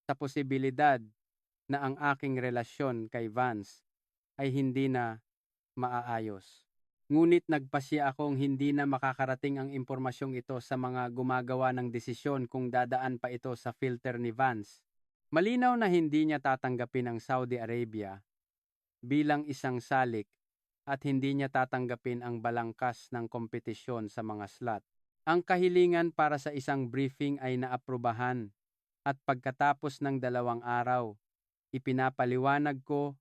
sa posibilidad na ang aking relasyon kay Vance ay hindi na maaayos. Ngunit nagpasya akong hindi na makakarating ang impormasyong ito sa mga gumagawa ng desisyon kung dadaan pa ito sa filter ni Vance. Malinaw na hindi niya tatanggapin ang Saudi Arabia bilang isang salik at hindi niya tatanggapin ang balangkas ng kompetisyon sa mga slot. Ang kahilingan para sa isang briefing ay naaprubahan at pagkatapos ng 2 araw, ipinapaliwanag ko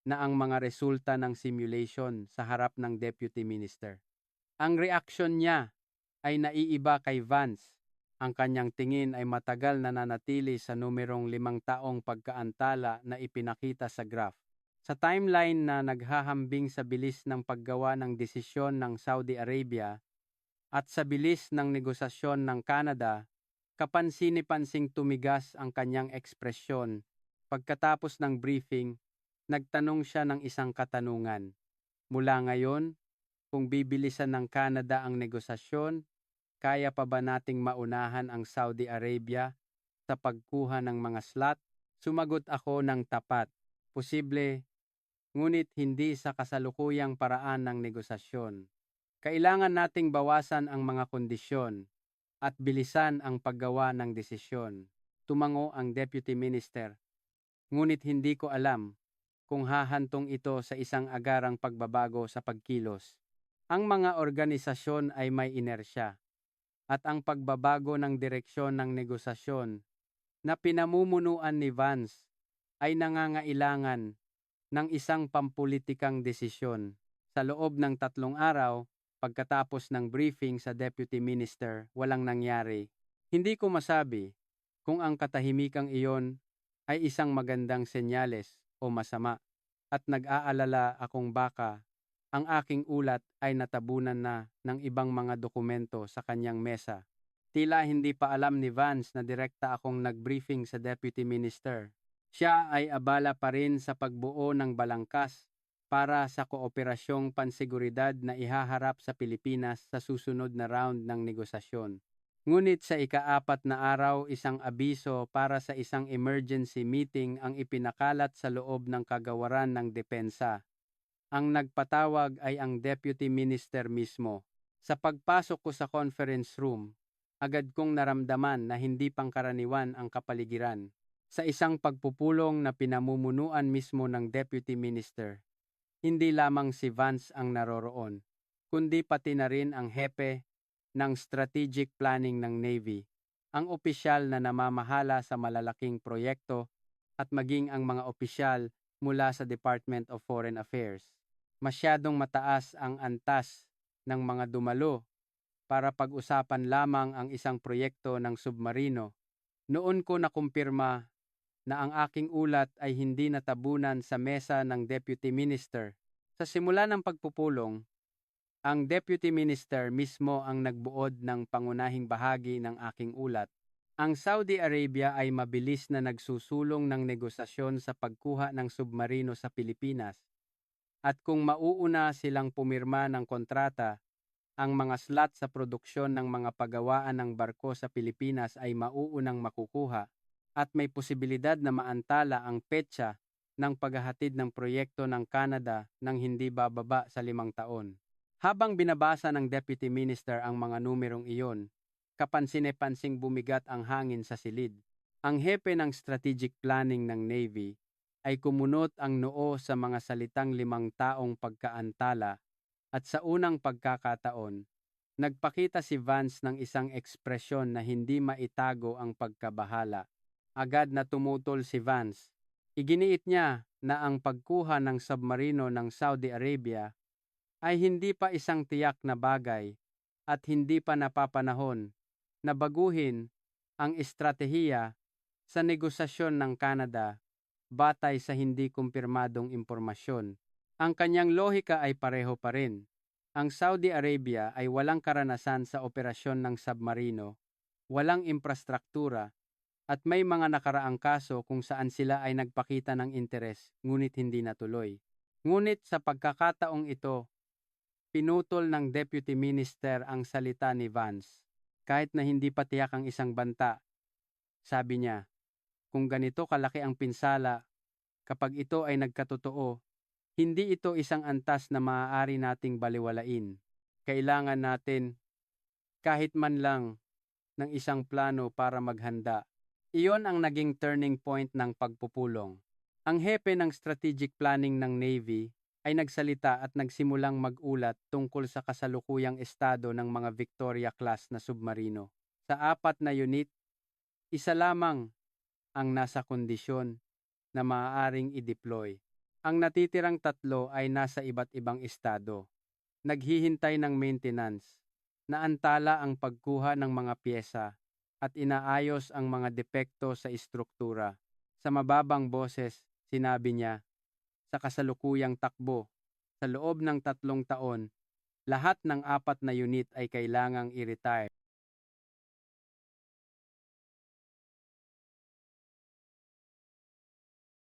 na ang mga resulta ng simulation sa harap ng Deputy Minister. Ang reaksyon niya ay naiiba kay Vance. Ang kanyang tingin ay matagal na nanatili sa numerong 5 taong pagkaantala na ipinakita sa graph. Sa timeline na naghahambing sa bilis ng paggawa ng desisyon ng Saudi Arabia at sa bilis ng negosasyon ng Canada, kapansin-pansing tumigas ang kanyang ekspresyon. Pagkatapos ng briefing, nagtanong siya ng isang katanungan. Mula ngayon, kung bibilisan ng Canada ang negosasyon, kaya pa ba nating maunahan ang Saudi Arabia sa pagkuha ng mga slot? Sumagot ako ng tapat. Posible, ngunit hindi sa kasalukuyang paraan ng negosasyon. Kailangan nating bawasan ang mga kondisyon at bilisan ang paggawa ng desisyon. Tumango ang Deputy Minister. Ngunit hindi ko alam kung hahantong ito sa isang agarang pagbabago sa pagkilos. Ang mga organisasyon ay may inersya at ang pagbabago ng direksyon ng negosasyon na pinamumunuan ni Vance ay nangangailangan ng isang pampulitikang desisyon. Sa loob ng 3 araw, pagkatapos ng briefing sa Deputy Minister, walang nangyari. Hindi ko masabi kung ang katahimikang iyon ay isang magandang senyales o masama, at nag-aalala akong baka ang aking ulat ay natabunan na ng ibang mga dokumento sa kanyang mesa. Tila hindi pa alam ni Vance na direkta akong nag-briefing sa Deputy Minister. Siya ay abala pa rin sa pagbuo ng balangkas para sa kooperasyong pansiguridad na ihaharap sa Pilipinas sa susunod na round ng negosasyon. Ngunit sa ika-4 na araw, isang abiso para sa isang emergency meeting ang ipinakalat sa loob ng kagawaran ng depensa. Ang nagpatawag ay ang Deputy Minister mismo. Sa pagpasok ko sa conference room, agad kong naramdaman na hindi pangkaraniwan ang kapaligiran. Sa isang pagpupulong na pinamumunuan mismo ng Deputy Minister, hindi lamang si Vance ang naroroon, kundi pati na rin ang hepe ng strategic planning ng Navy, ang opisyal na namamahala sa malalaking proyekto at maging ang mga opisyal mula sa Department of Foreign Affairs. Masyadong mataas ang antas ng mga dumalo para pag-usapan lamang ang isang proyekto ng submarino. Noon ko nakumpirma na ang aking ulat ay hindi natabunan sa mesa ng Deputy Minister. Sa simula ng pagpupulong, ang Deputy Minister mismo ang nagbuod ng pangunahing bahagi ng aking ulat. Ang Saudi Arabia ay mabilis na nagsusulong ng negosasyon sa pagkuha ng submarino sa Pilipinas. At kung mauuna silang pumirma ng kontrata, ang mga slot sa produksyon ng mga pagawaan ng barko sa Pilipinas ay mauunang makukuha at may posibilidad na maantala ang petsa ng paghahatid ng proyekto ng Canada nang hindi bababa sa 5 taon. Habang binabasa ng Deputy Minister ang mga numerong iyon, kapansin-pansing bumigat ang hangin sa silid. Ang hepe ng strategic planning ng Navy ay kumunot ang noo sa mga salitang 5 taong pagkaantala at sa unang pagkakataon, nagpakita si Vance ng isang ekspresyon na hindi maitago ang pagkabahala. Agad na tumutol si Vance. Iginiit niya na ang pagkuha ng submarino ng Saudi Arabia ay hindi pa isang tiyak na bagay at hindi pa napapanahon na baguhin ang estratehiya sa negosasyon ng Canada batay sa hindi kumpirmadong impormasyon. Ang kanyang lohika ay pareho pa rin. Ang Saudi Arabia ay walang karanasan sa operasyon ng submarino, walang infrastruktura, at may mga nakaraang kaso kung saan sila ay nagpakita ng interes ngunit hindi natuloy. Ngunit sa pagkakataong ito, pinutol ng Deputy Minister ang salita ni Vance. Kahit na hindi pa tiyak ang isang banta, sabi niya, kung ganito kalaki ang pinsala, kapag ito ay nagkatotoo, hindi ito isang antas na maaari nating baliwalain. Kailangan natin, kahit man lang, ng isang plano para maghanda. Iyon ang naging turning point ng pagpupulong. Ang hepe ng strategic planning ng Navy ay nagsalita at nagsimulang mag-ulat tungkol sa kasalukuyang estado ng mga Victoria-class na submarino. Sa 4 na unit, isa lamang ang nasa kondisyon na maaaring i-deploy. Ang natitirang 3 ay nasa iba't ibang estado. Naghihintay ng maintenance, naantala ang pagkuha ng mga pyesa, at inaayos ang mga depekto sa istruktura. Sa mababang boses, sinabi niya, sa kasalukuyang takbo, sa loob ng 3 taon, lahat ng 4 na unit ay kailangang i-retire.